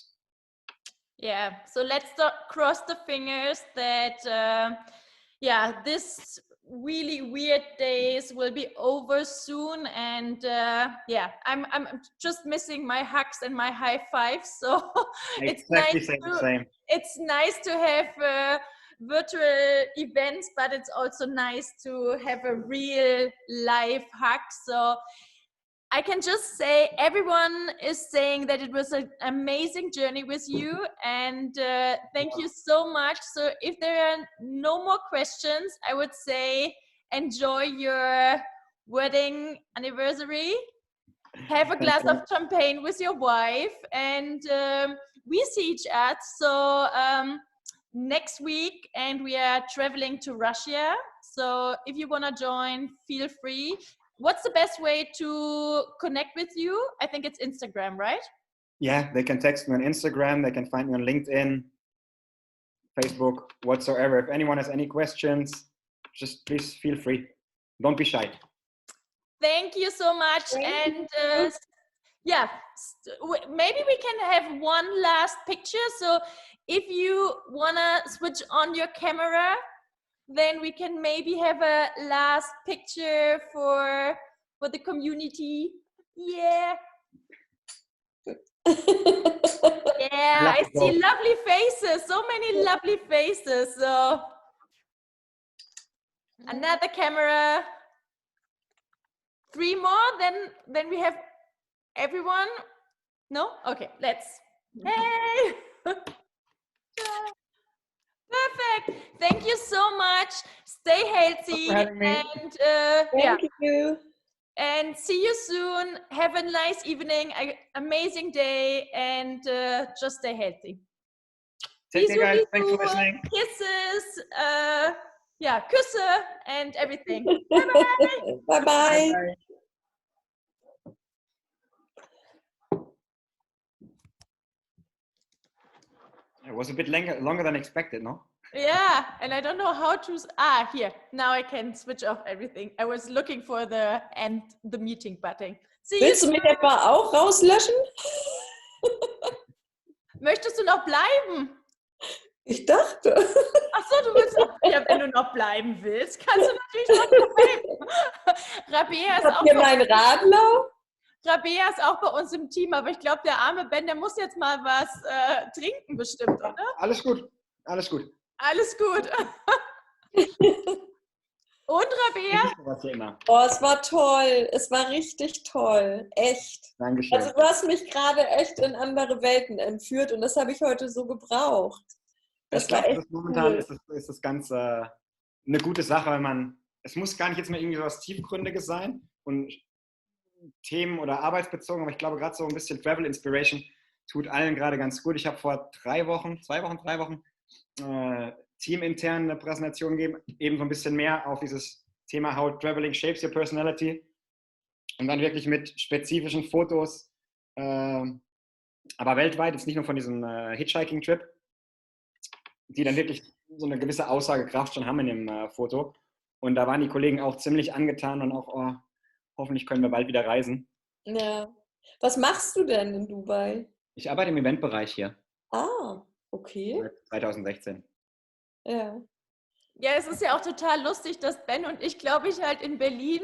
Yeah, so let's cross the fingers that yeah, this really weird days will be over soon, and yeah, I'm just missing my hugs and my high fives. So Exactly it's nice to have virtual events, but it's also nice to have a real live hug. So I can just say everyone is saying that it was an amazing journey with you, and thank you so much. So if there are no more questions, I would say enjoy your wedding anniversary. Have a glass of champagne with your wife, and we see each other. So next week, and we are traveling to Russia. So if you want to join, feel free. What's the best way to connect with you? I think it's Instagram, right? Yeah, they can text me on Instagram, they can find me on LinkedIn, Facebook, whatsoever. If anyone has any questions, just please feel free. Don't be shy. Thank you so much. And yeah, maybe we can have one last picture. So if you want to switch on your camera, then we can maybe have a last picture for the community. Yeah. Yeah, I see lovely faces, so many lovely faces. So another camera. 3 more, then we have everyone. No? Okay, let's. Hey! Perfect. Thank you so much. Stay healthy, and Thank you. And see you soon. Have a nice evening, amazing day, and just stay healthy. Take care, guys. Thanks for listening. Kisses. Yeah, Küsse and everything. Bye-bye. Bye-bye. It was a bit longer than expected, no? Yeah, and I don't know how to. Here. Now I can switch off everything. I was looking for the end the meeting button. Willst du mich etwa auch rauslöschen? Möchtest du noch bleiben? Ich dachte. Ach so, du willst noch. Ja, wenn du noch bleiben willst, kannst du natürlich noch bleiben. Rabea ist auch. Hier mein Radler. Rabea ist auch bei uns im Team, aber ich glaube, der arme Ben, der muss jetzt mal was trinken bestimmt, oder? Alles gut, alles gut. Alles gut. Und Rabea? Oh, es war toll. Es war richtig toll. Echt. Dankeschön. Also du hast mich gerade echt in andere Welten entführt und das habe ich heute so gebraucht. Ich glaube, momentan ist das Ganze eine gute Sache, weil es muss gar nicht jetzt mehr irgendwie so was Tiefgründiges sein und Themen oder arbeitsbezogen, aber ich glaube gerade so ein bisschen Travel Inspiration tut allen gerade ganz gut. Ich habe vor 3 Wochen, teamintern eine Präsentation gegeben, eben so ein bisschen mehr auf dieses Thema How Traveling Shapes Your Personality und dann wirklich mit spezifischen Fotos, aber weltweit, jetzt nicht nur von diesem Hitchhiking-Trip, die dann wirklich so eine gewisse Aussagekraft schon haben in dem Foto. Und da waren die Kollegen auch ziemlich angetan und auch, oh, hoffentlich können wir bald wieder reisen. Ja. Was machst du denn in Dubai? Ich arbeite im Eventbereich hier. Ah, okay. Seit 2016. Ja. Ja, es ist ja auch total lustig, dass Ben und ich, glaube ich, halt in Berlin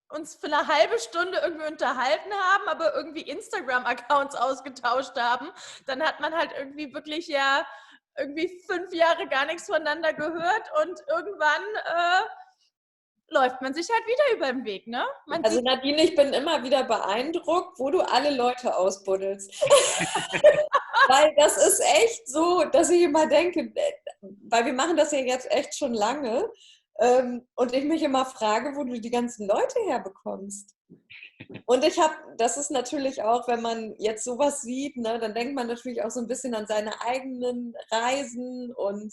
uns für eine halbe Stunde irgendwie unterhalten haben, aber irgendwie Instagram-Accounts ausgetauscht haben. Dann hat man halt irgendwie wirklich irgendwie 5 Jahre gar nichts voneinander gehört und irgendwann läuft man sich halt wieder über den Weg, ne? Also Nadine, ich bin immer wieder beeindruckt, wo du alle Leute ausbuddelst. Weil das ist echt so, dass ich immer denke, weil wir machen das ja jetzt echt schon lange und ich mich immer frage, wo du die ganzen Leute herbekommst. Und das ist natürlich auch, wenn man jetzt sowas sieht, ne, dann denkt man natürlich auch so ein bisschen an seine eigenen Reisen und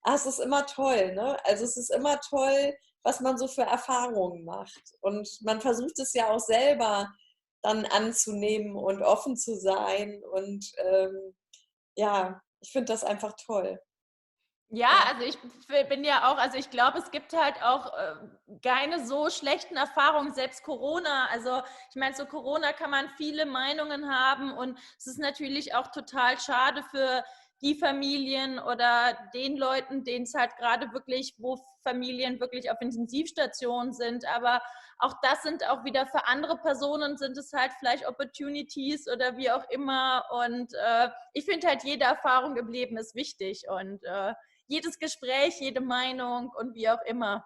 es ist immer toll, ne? Also es ist immer toll, was man so für Erfahrungen macht. Und man versucht es ja auch selber dann anzunehmen und offen zu sein. Und ja, ich finde das einfach toll. Ja, also ich bin ja auch, also ich glaube, es gibt halt auch keine so schlechten Erfahrungen, selbst Corona. Also ich meine, zu Corona kann man viele Meinungen haben und es ist natürlich auch total schade für die Familien oder den Leuten, denen es halt gerade wirklich, wo Familien wirklich auf Intensivstationen sind. Aber auch das sind auch wieder für andere Personen, sind es halt vielleicht Opportunities oder wie auch immer. Und ich finde halt, jede Erfahrung im Leben ist wichtig und jedes Gespräch, jede Meinung und wie auch immer.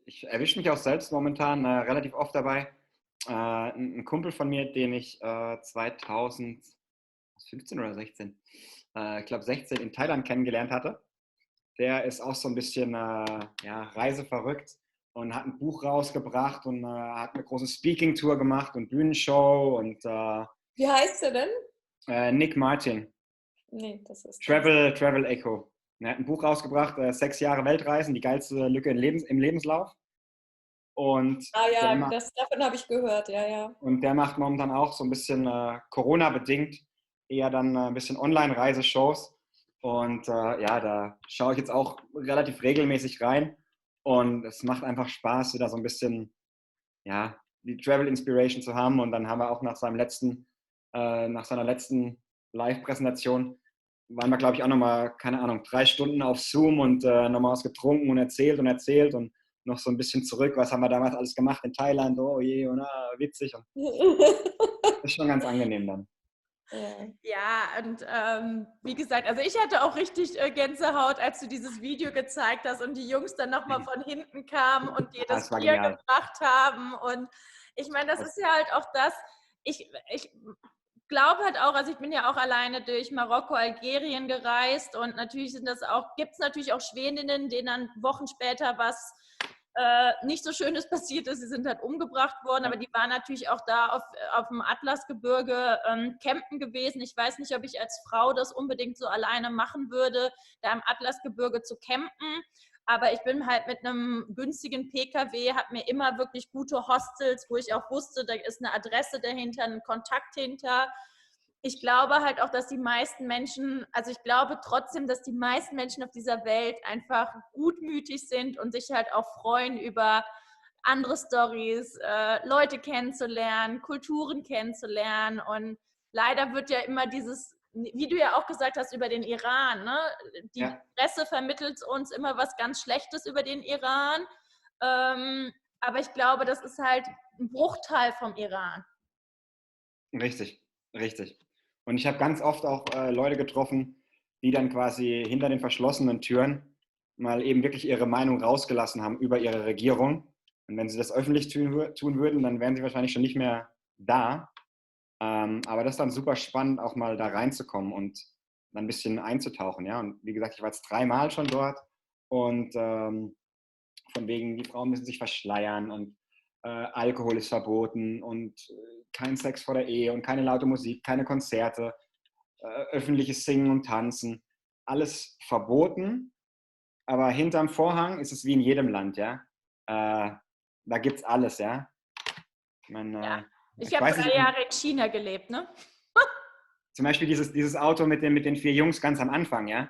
Ich erwische mich auch selbst momentan relativ oft dabei. Ein Kumpel von mir, den ich 2015 oder 16, ich glaube 16 in Thailand kennengelernt hatte, der ist auch so ein bisschen reiseverrückt und hat ein Buch rausgebracht und hat eine große Speaking-Tour gemacht und Bühnenshow und wie heißt er denn? Nick Martin. Nee, das ist Travel Echo. Er hat ein Buch rausgebracht, 6 Jahre Weltreisen, die geilste Lücke im Lebenslauf. Und davon habe ich gehört, ja. Und der macht momentan auch so ein bisschen Corona-bedingt eher dann ein bisschen Online-Reiseshows. Und da schaue ich jetzt auch relativ regelmäßig rein. Und es macht einfach Spaß, wieder so ein bisschen die Travel Inspiration zu haben. Und dann haben wir auch nach seiner letzten Live-Präsentation waren wir, glaube ich, auch nochmal, keine Ahnung, 3 Stunden auf Zoom und nochmal was getrunken und erzählt und noch so ein bisschen zurück, was haben wir damals alles gemacht in Thailand, oh je, und witzig. Und das ist schon ganz angenehm dann. Ja, und wie gesagt, also ich hatte auch richtig Gänsehaut, als du dieses Video gezeigt hast und die Jungs dann nochmal von hinten kamen und dir das Bier gebracht haben. Und ich meine, das ist ja halt auch das, ich glaube halt auch, also ich bin ja auch alleine durch Marokko, Algerien gereist und natürlich gibt es natürlich auch Schwedinnen, denen dann Wochen später was nicht so Schönes passiert ist. Sie sind halt umgebracht worden, aber die waren natürlich auch da auf dem Atlasgebirge campen gewesen. Ich weiß nicht, ob ich als Frau das unbedingt so alleine machen würde, da im Atlasgebirge zu campen. Aber ich bin halt mit einem günstigen PKW, habe mir immer wirklich gute Hostels, wo ich auch wusste, da ist eine Adresse dahinter, ein Kontakt hinter. Ich glaube halt auch, dass die meisten Menschen, also ich glaube trotzdem, dass die meisten Menschen auf dieser Welt einfach gutmütig sind und sich halt auch freuen über andere Storys, Leute kennenzulernen, Kulturen kennenzulernen. Und leider wird ja immer wie du ja auch gesagt hast, über den Iran, ne? Die Presse vermittelt uns immer was ganz Schlechtes über den Iran. Aber ich glaube, das ist halt ein Bruchteil vom Iran. Richtig. Und ich habe ganz oft auch Leute getroffen, die dann quasi hinter den verschlossenen Türen mal eben wirklich ihre Meinung rausgelassen haben über ihre Regierung. Und wenn sie das öffentlich tun würden, dann wären sie wahrscheinlich schon nicht mehr da. Aber das ist dann super spannend, auch mal da reinzukommen und dann ein bisschen einzutauchen. Ja? Und wie gesagt, ich war jetzt 3 Mal schon dort und von wegen, die Frauen müssen sich verschleiern und Alkohol ist verboten und kein Sex vor der Ehe und keine laute Musik, keine Konzerte, öffentliches Singen und Tanzen. Alles verboten, aber hinterm Vorhang ist es wie in jedem Land, ja. Da gibt's alles, ja. Ich habe 3 Jahre in China gelebt, ne? Zum Beispiel dieses Auto mit den 4 Jungs ganz am Anfang, ja.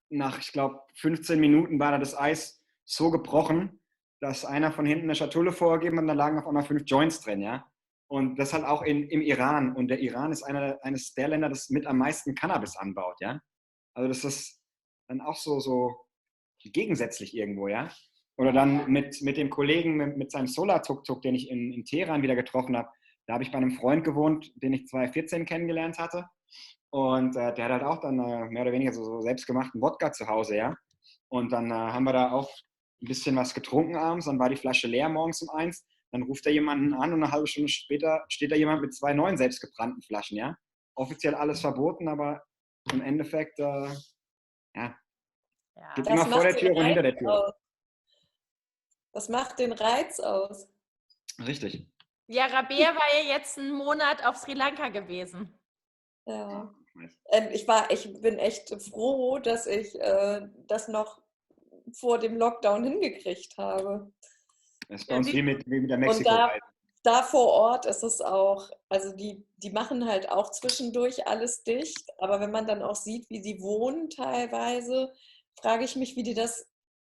Nach, ich glaube, 15 Minuten war da das Eis so gebrochen, dass einer von hinten eine Schatulle vorgegeben hat und da lagen auf einmal 5 Joints drin, ja. Und das halt auch im Iran. Und der Iran ist eines der Länder, das mit am meisten Cannabis anbaut, ja. Also das ist dann auch so gegensätzlich irgendwo, ja. Oder dann mit dem Kollegen, mit seinem Solar-Tuk-Tuk, den ich in Teheran wieder getroffen habe. Da habe ich bei einem Freund gewohnt, den ich 2014 kennengelernt hatte. Und der hat halt auch dann mehr oder weniger so selbstgemachten Wodka zu Hause, ja. Und dann haben wir da auch ein bisschen was getrunken abends, dann war die Flasche leer morgens um 1. Dann ruft er jemanden an und eine halbe Stunde später steht da jemand mit 2 neuen selbstgebrannten Flaschen, ja. Offiziell alles verboten, aber im Endeffekt, Ja. Gibt immer vor der Tür und hinter der Tür. Aus. Das macht den Reiz aus. Richtig. Ja, Rabea war ja jetzt einen Monat auf Sri Lanka gewesen. Ja. Ich bin echt froh, dass ich das noch vor dem Lockdown hingekriegt habe. Das ist bei uns wie mit der Mexiko. Und da vor Ort ist es auch, also die machen halt auch zwischendurch alles dicht, aber wenn man dann auch sieht, wie sie wohnen teilweise, frage ich mich, wie die das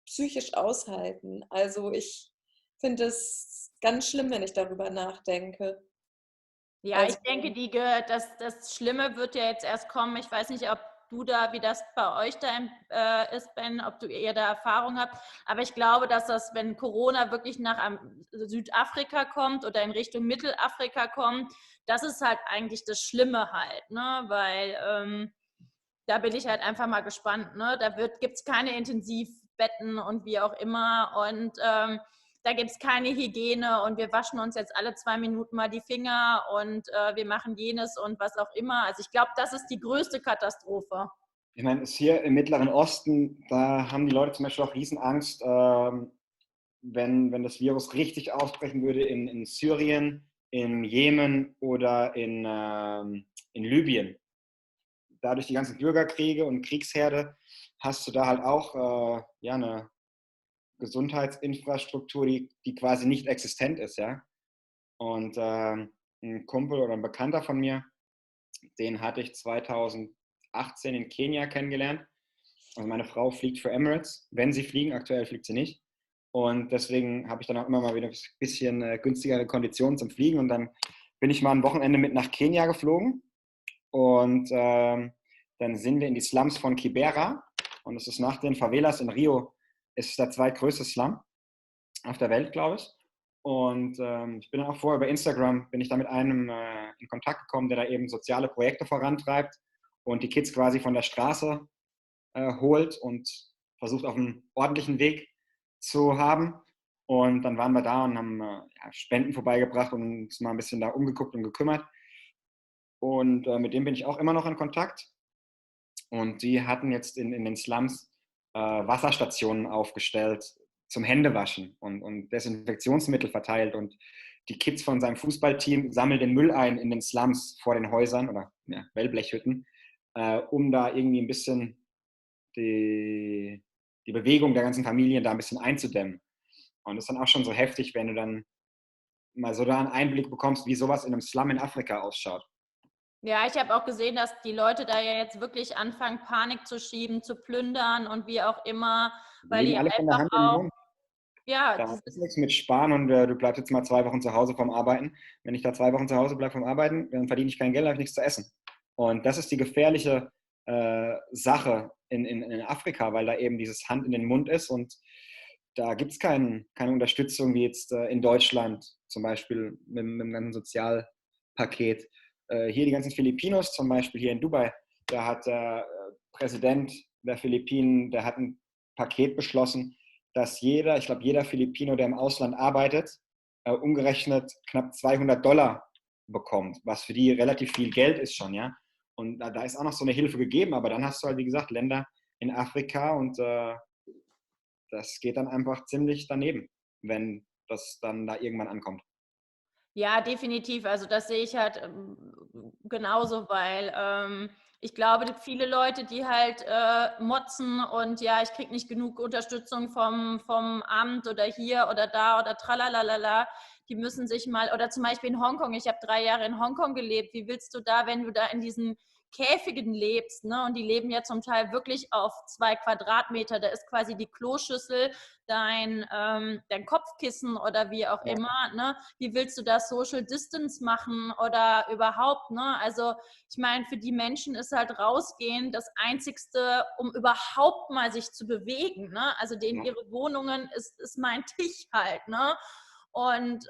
psychisch aushalten. Also ich finde es ganz schlimm, wenn ich darüber nachdenke. Ja, Also, ich denke, das Schlimme wird ja jetzt erst kommen. Ich weiß nicht, ob du da, wie das bei euch da ist, Ben, ob ihr da Erfahrung habt. Aber ich glaube, dass das, wenn Corona wirklich nach Südafrika kommt oder in Richtung Mittelafrika kommt, das ist halt eigentlich das Schlimme halt, ne? Weil da bin ich halt einfach mal gespannt, ne? Da gibt es keine Intensivbetten und wie auch immer und da gibt es keine Hygiene und wir waschen uns jetzt alle 2 Minuten mal die Finger und wir machen jenes und was auch immer. Also ich glaube, das ist die größte Katastrophe. Ich meine, es hier im Mittleren Osten, da haben die Leute zum Beispiel auch Riesenangst, wenn das Virus richtig ausbrechen würde in Syrien, in Jemen oder in Libyen. Dadurch die ganzen Bürgerkriege und Kriegsherde hast du da halt auch eine Gesundheitsinfrastruktur, die quasi nicht existent ist, ja. Und ein Kumpel oder ein Bekannter von mir, den hatte ich 2018 in Kenia kennengelernt. Also meine Frau fliegt für Emirates, wenn sie fliegen, aktuell fliegt sie nicht. Und deswegen habe ich dann auch immer mal wieder ein bisschen günstigere Konditionen zum Fliegen. Und dann bin ich mal ein Wochenende mit nach Kenia geflogen. Und dann sind wir in die Slums von Kibera. Und es ist nach den Favelas in Rio, ist der zweitgrößte Slum auf der Welt, glaube ich. Und ich bin dann auch vorher über Instagram, bin ich da mit einem in Kontakt gekommen, der da eben soziale Projekte vorantreibt und die Kids quasi von der Straße holt und versucht auf einen ordentlichen Weg zu haben. Und dann waren wir da und haben Spenden vorbeigebracht und uns mal ein bisschen da umgeguckt und gekümmert. Und mit dem bin ich auch immer noch in Kontakt. Und die hatten jetzt in den Slums Wasserstationen aufgestellt zum Händewaschen und Desinfektionsmittel verteilt. Und die Kids von seinem Fußballteam sammeln den Müll ein in den Slums vor den Häusern oder Wellblechhütten, um da irgendwie ein bisschen die Bewegung der ganzen Familien da ein bisschen einzudämmen. Und das ist dann auch schon so heftig, wenn du dann mal so da einen Einblick bekommst, wie sowas in einem Slum in Afrika ausschaut. Ja, ich habe auch gesehen, dass die Leute da ja jetzt wirklich anfangen, Panik zu schieben, zu plündern und wie auch immer, weil die alle von der einfach Hand in den auch, Mund. ja, Da ist nichts mit Sparen und du bleibst jetzt mal 2 Wochen zu Hause vom Arbeiten. Wenn ich da 2 Wochen zu Hause bleibe vom Arbeiten, dann verdiene ich kein Geld, habe ich nichts zu essen. Und das ist die gefährliche Sache in Afrika, weil da eben dieses Hand in den Mund ist und da gibt es keine Unterstützung wie jetzt in Deutschland, zum Beispiel mit einem ganzen Sozialpaket. Hier die ganzen Filipinos, zum Beispiel hier in Dubai, da hat der Präsident der Philippinen, der hat ein Paket beschlossen, dass jeder Filipino, der im Ausland arbeitet, umgerechnet knapp $200 bekommt, was für die relativ viel Geld ist schon, ja. Und da ist auch noch so eine Hilfe gegeben, aber dann hast du halt, wie gesagt, Länder in Afrika und das geht dann einfach ziemlich daneben, wenn das dann da irgendwann ankommt. Ja, definitiv. Also das sehe ich halt genauso, weil ich glaube, viele Leute, die halt motzen und ja, ich kriege nicht genug Unterstützung vom Amt oder hier oder da oder tralalala, die müssen sich mal, oder zum Beispiel in Hongkong, ich habe 3 Jahre in Hongkong gelebt, wie willst du da, wenn du da in diesen Käfigen lebst, ne? Und die leben ja zum Teil wirklich auf 2 Quadratmeter, da ist quasi die Kloschüssel, dein Kopfkissen oder wie auch immer, ne? Wie willst du das Social Distance machen oder überhaupt, ne? Also ich meine, für die Menschen ist halt rausgehen das Einzigste, um überhaupt mal sich zu bewegen, ne? Also denen ihre Wohnungen ist mein Tisch halt, ne? Und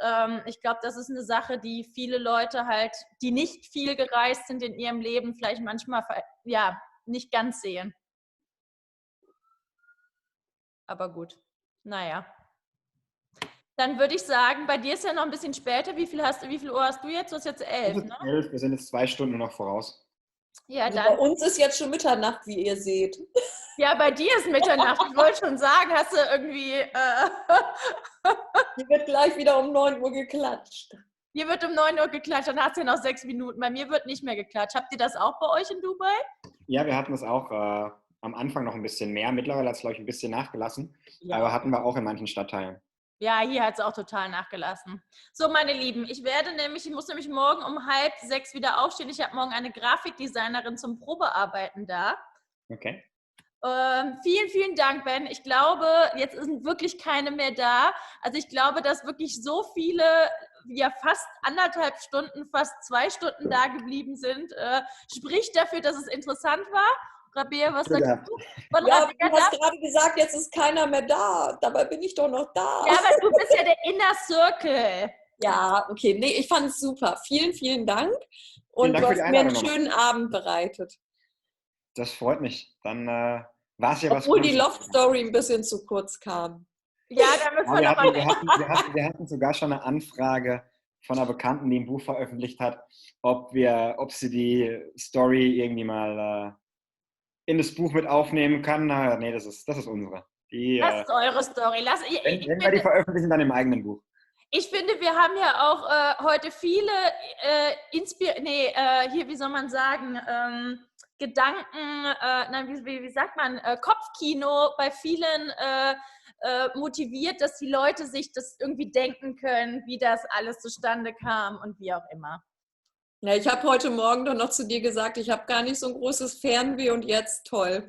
ich glaube, das ist eine Sache, die viele Leute halt, die nicht viel gereist sind in ihrem Leben, vielleicht manchmal ja nicht ganz sehen. Aber gut, naja. Dann würde ich sagen, bei dir ist ja noch ein bisschen später. Wie viel Uhr hast du jetzt? Du hast jetzt 11, ne? 11, wir sind jetzt 2 Stunden noch voraus. Ja, Also dann. bei uns ist jetzt schon Mitternacht, wie ihr seht. Ja, bei dir ist Mitternacht. Ich wollte schon sagen, hast du irgendwie... Hier wird gleich wieder um 9 Uhr geklatscht. Hier wird um 9 Uhr geklatscht, dann hast du ja noch 6 Minuten. Bei mir wird nicht mehr geklatscht. Habt ihr das auch bei euch in Dubai? Ja, wir hatten es auch am Anfang noch ein bisschen mehr. Mittlerweile hat es, glaube ich, ein bisschen nachgelassen. Ja. Aber hatten wir auch in manchen Stadtteilen. Ja, hier hat es auch total nachgelassen. So, meine Lieben, ich muss nämlich morgen um 5:30 wieder aufstehen. Ich habe morgen eine Grafikdesignerin zum Probearbeiten da. Okay. Vielen, vielen Dank, Ben. Ich glaube, jetzt sind wirklich keine mehr da. Also ich glaube, dass wirklich so viele, ja fast 1,5 Stunden, fast 2 Stunden da geblieben sind. Spricht dafür, dass es interessant war. Rabea, was sagst du? Ja, du hast gerade gesagt, jetzt ist keiner mehr da. Dabei bin ich doch noch da. Ja, aber du bist ja der Inner Circle. Ja, okay. Nee, ich fand es super. Vielen, vielen Dank. Und Dank du für die hast mir einen Einladung schönen Abend bereitet. Das freut mich. Dann war es ja was. Obwohl die Love Story ein bisschen zu kurz kam. Ja, da müssen wir hatten sogar schon eine Anfrage von einer Bekannten, die ein Buch veröffentlicht hat, ob sie die Story irgendwie mal in das Buch mit aufnehmen kann. Nee, das ist unsere. Das ist eure Story. Wenn wir die veröffentlichen, dann im eigenen Buch. Ich finde, wir haben ja auch heute viele wie soll man sagen, Gedanken, wie sagt man, Kopfkino bei vielen motiviert, dass die Leute sich das irgendwie denken können, wie das alles zustande kam und wie auch immer. Ja, ich habe heute Morgen doch noch zu dir gesagt, ich habe gar nicht so ein großes Fernweh und jetzt toll.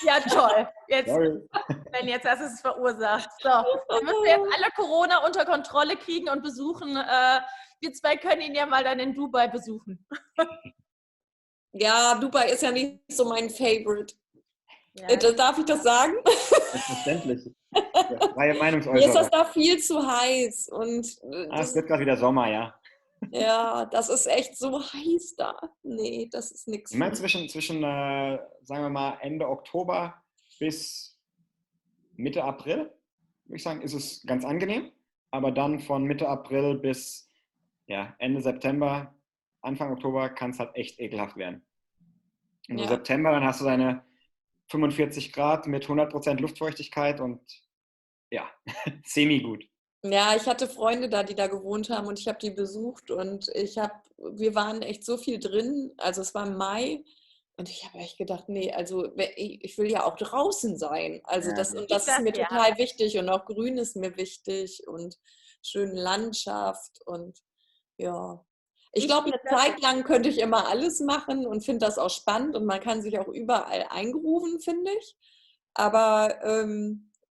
Ja, toll. Jetzt hast du es verursacht. So, wir müssen jetzt alle Corona unter Kontrolle kriegen und besuchen. Wir zwei können ihn ja mal dann in Dubai besuchen. Ja, Dubai ist ja nicht so mein Favorite. Ja. Darf ich das sagen? Selbstverständlich. Freie Meinungsäußerung. Mir ist das da viel zu heiß. Und es wird gerade wieder Sommer, ja. Ja, das ist echt so heiß da. Nee, das ist nichts. Ich meine, zwischen sagen wir mal, Ende Oktober bis Mitte April, würde ich sagen, ist es ganz angenehm. Aber dann von Mitte April bis Ende September, Anfang Oktober kann es halt echt ekelhaft werden. Und im September, dann hast du deine 45 Grad mit 100% Luftfeuchtigkeit und semi-gut. Ja, ich hatte Freunde da, die da gewohnt haben und ich habe die besucht und wir waren echt so viel drin, also es war im Mai und ich habe echt gedacht, nee, also ich will ja auch draußen sein, also das ist mir total wichtig und auch Grün ist mir wichtig und schöne Landschaft und ja. Ich glaube, eine Zeit lang könnte ich immer alles machen und finde das auch spannend und man kann sich auch überall eingrooven, finde ich, aber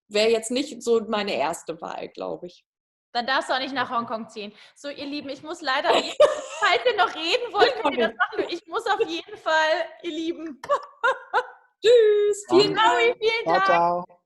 wäre jetzt nicht so meine erste Wahl, glaube ich. Dann darfst du auch nicht nach Hongkong ziehen. So, ihr Lieben, ich muss leider, falls ihr noch reden wollt, könnt ihr das machen. Ich muss auf jeden Fall, ihr Lieben. Tschüss. Vielen Dank. Vielen Dank. Ciao, ciao.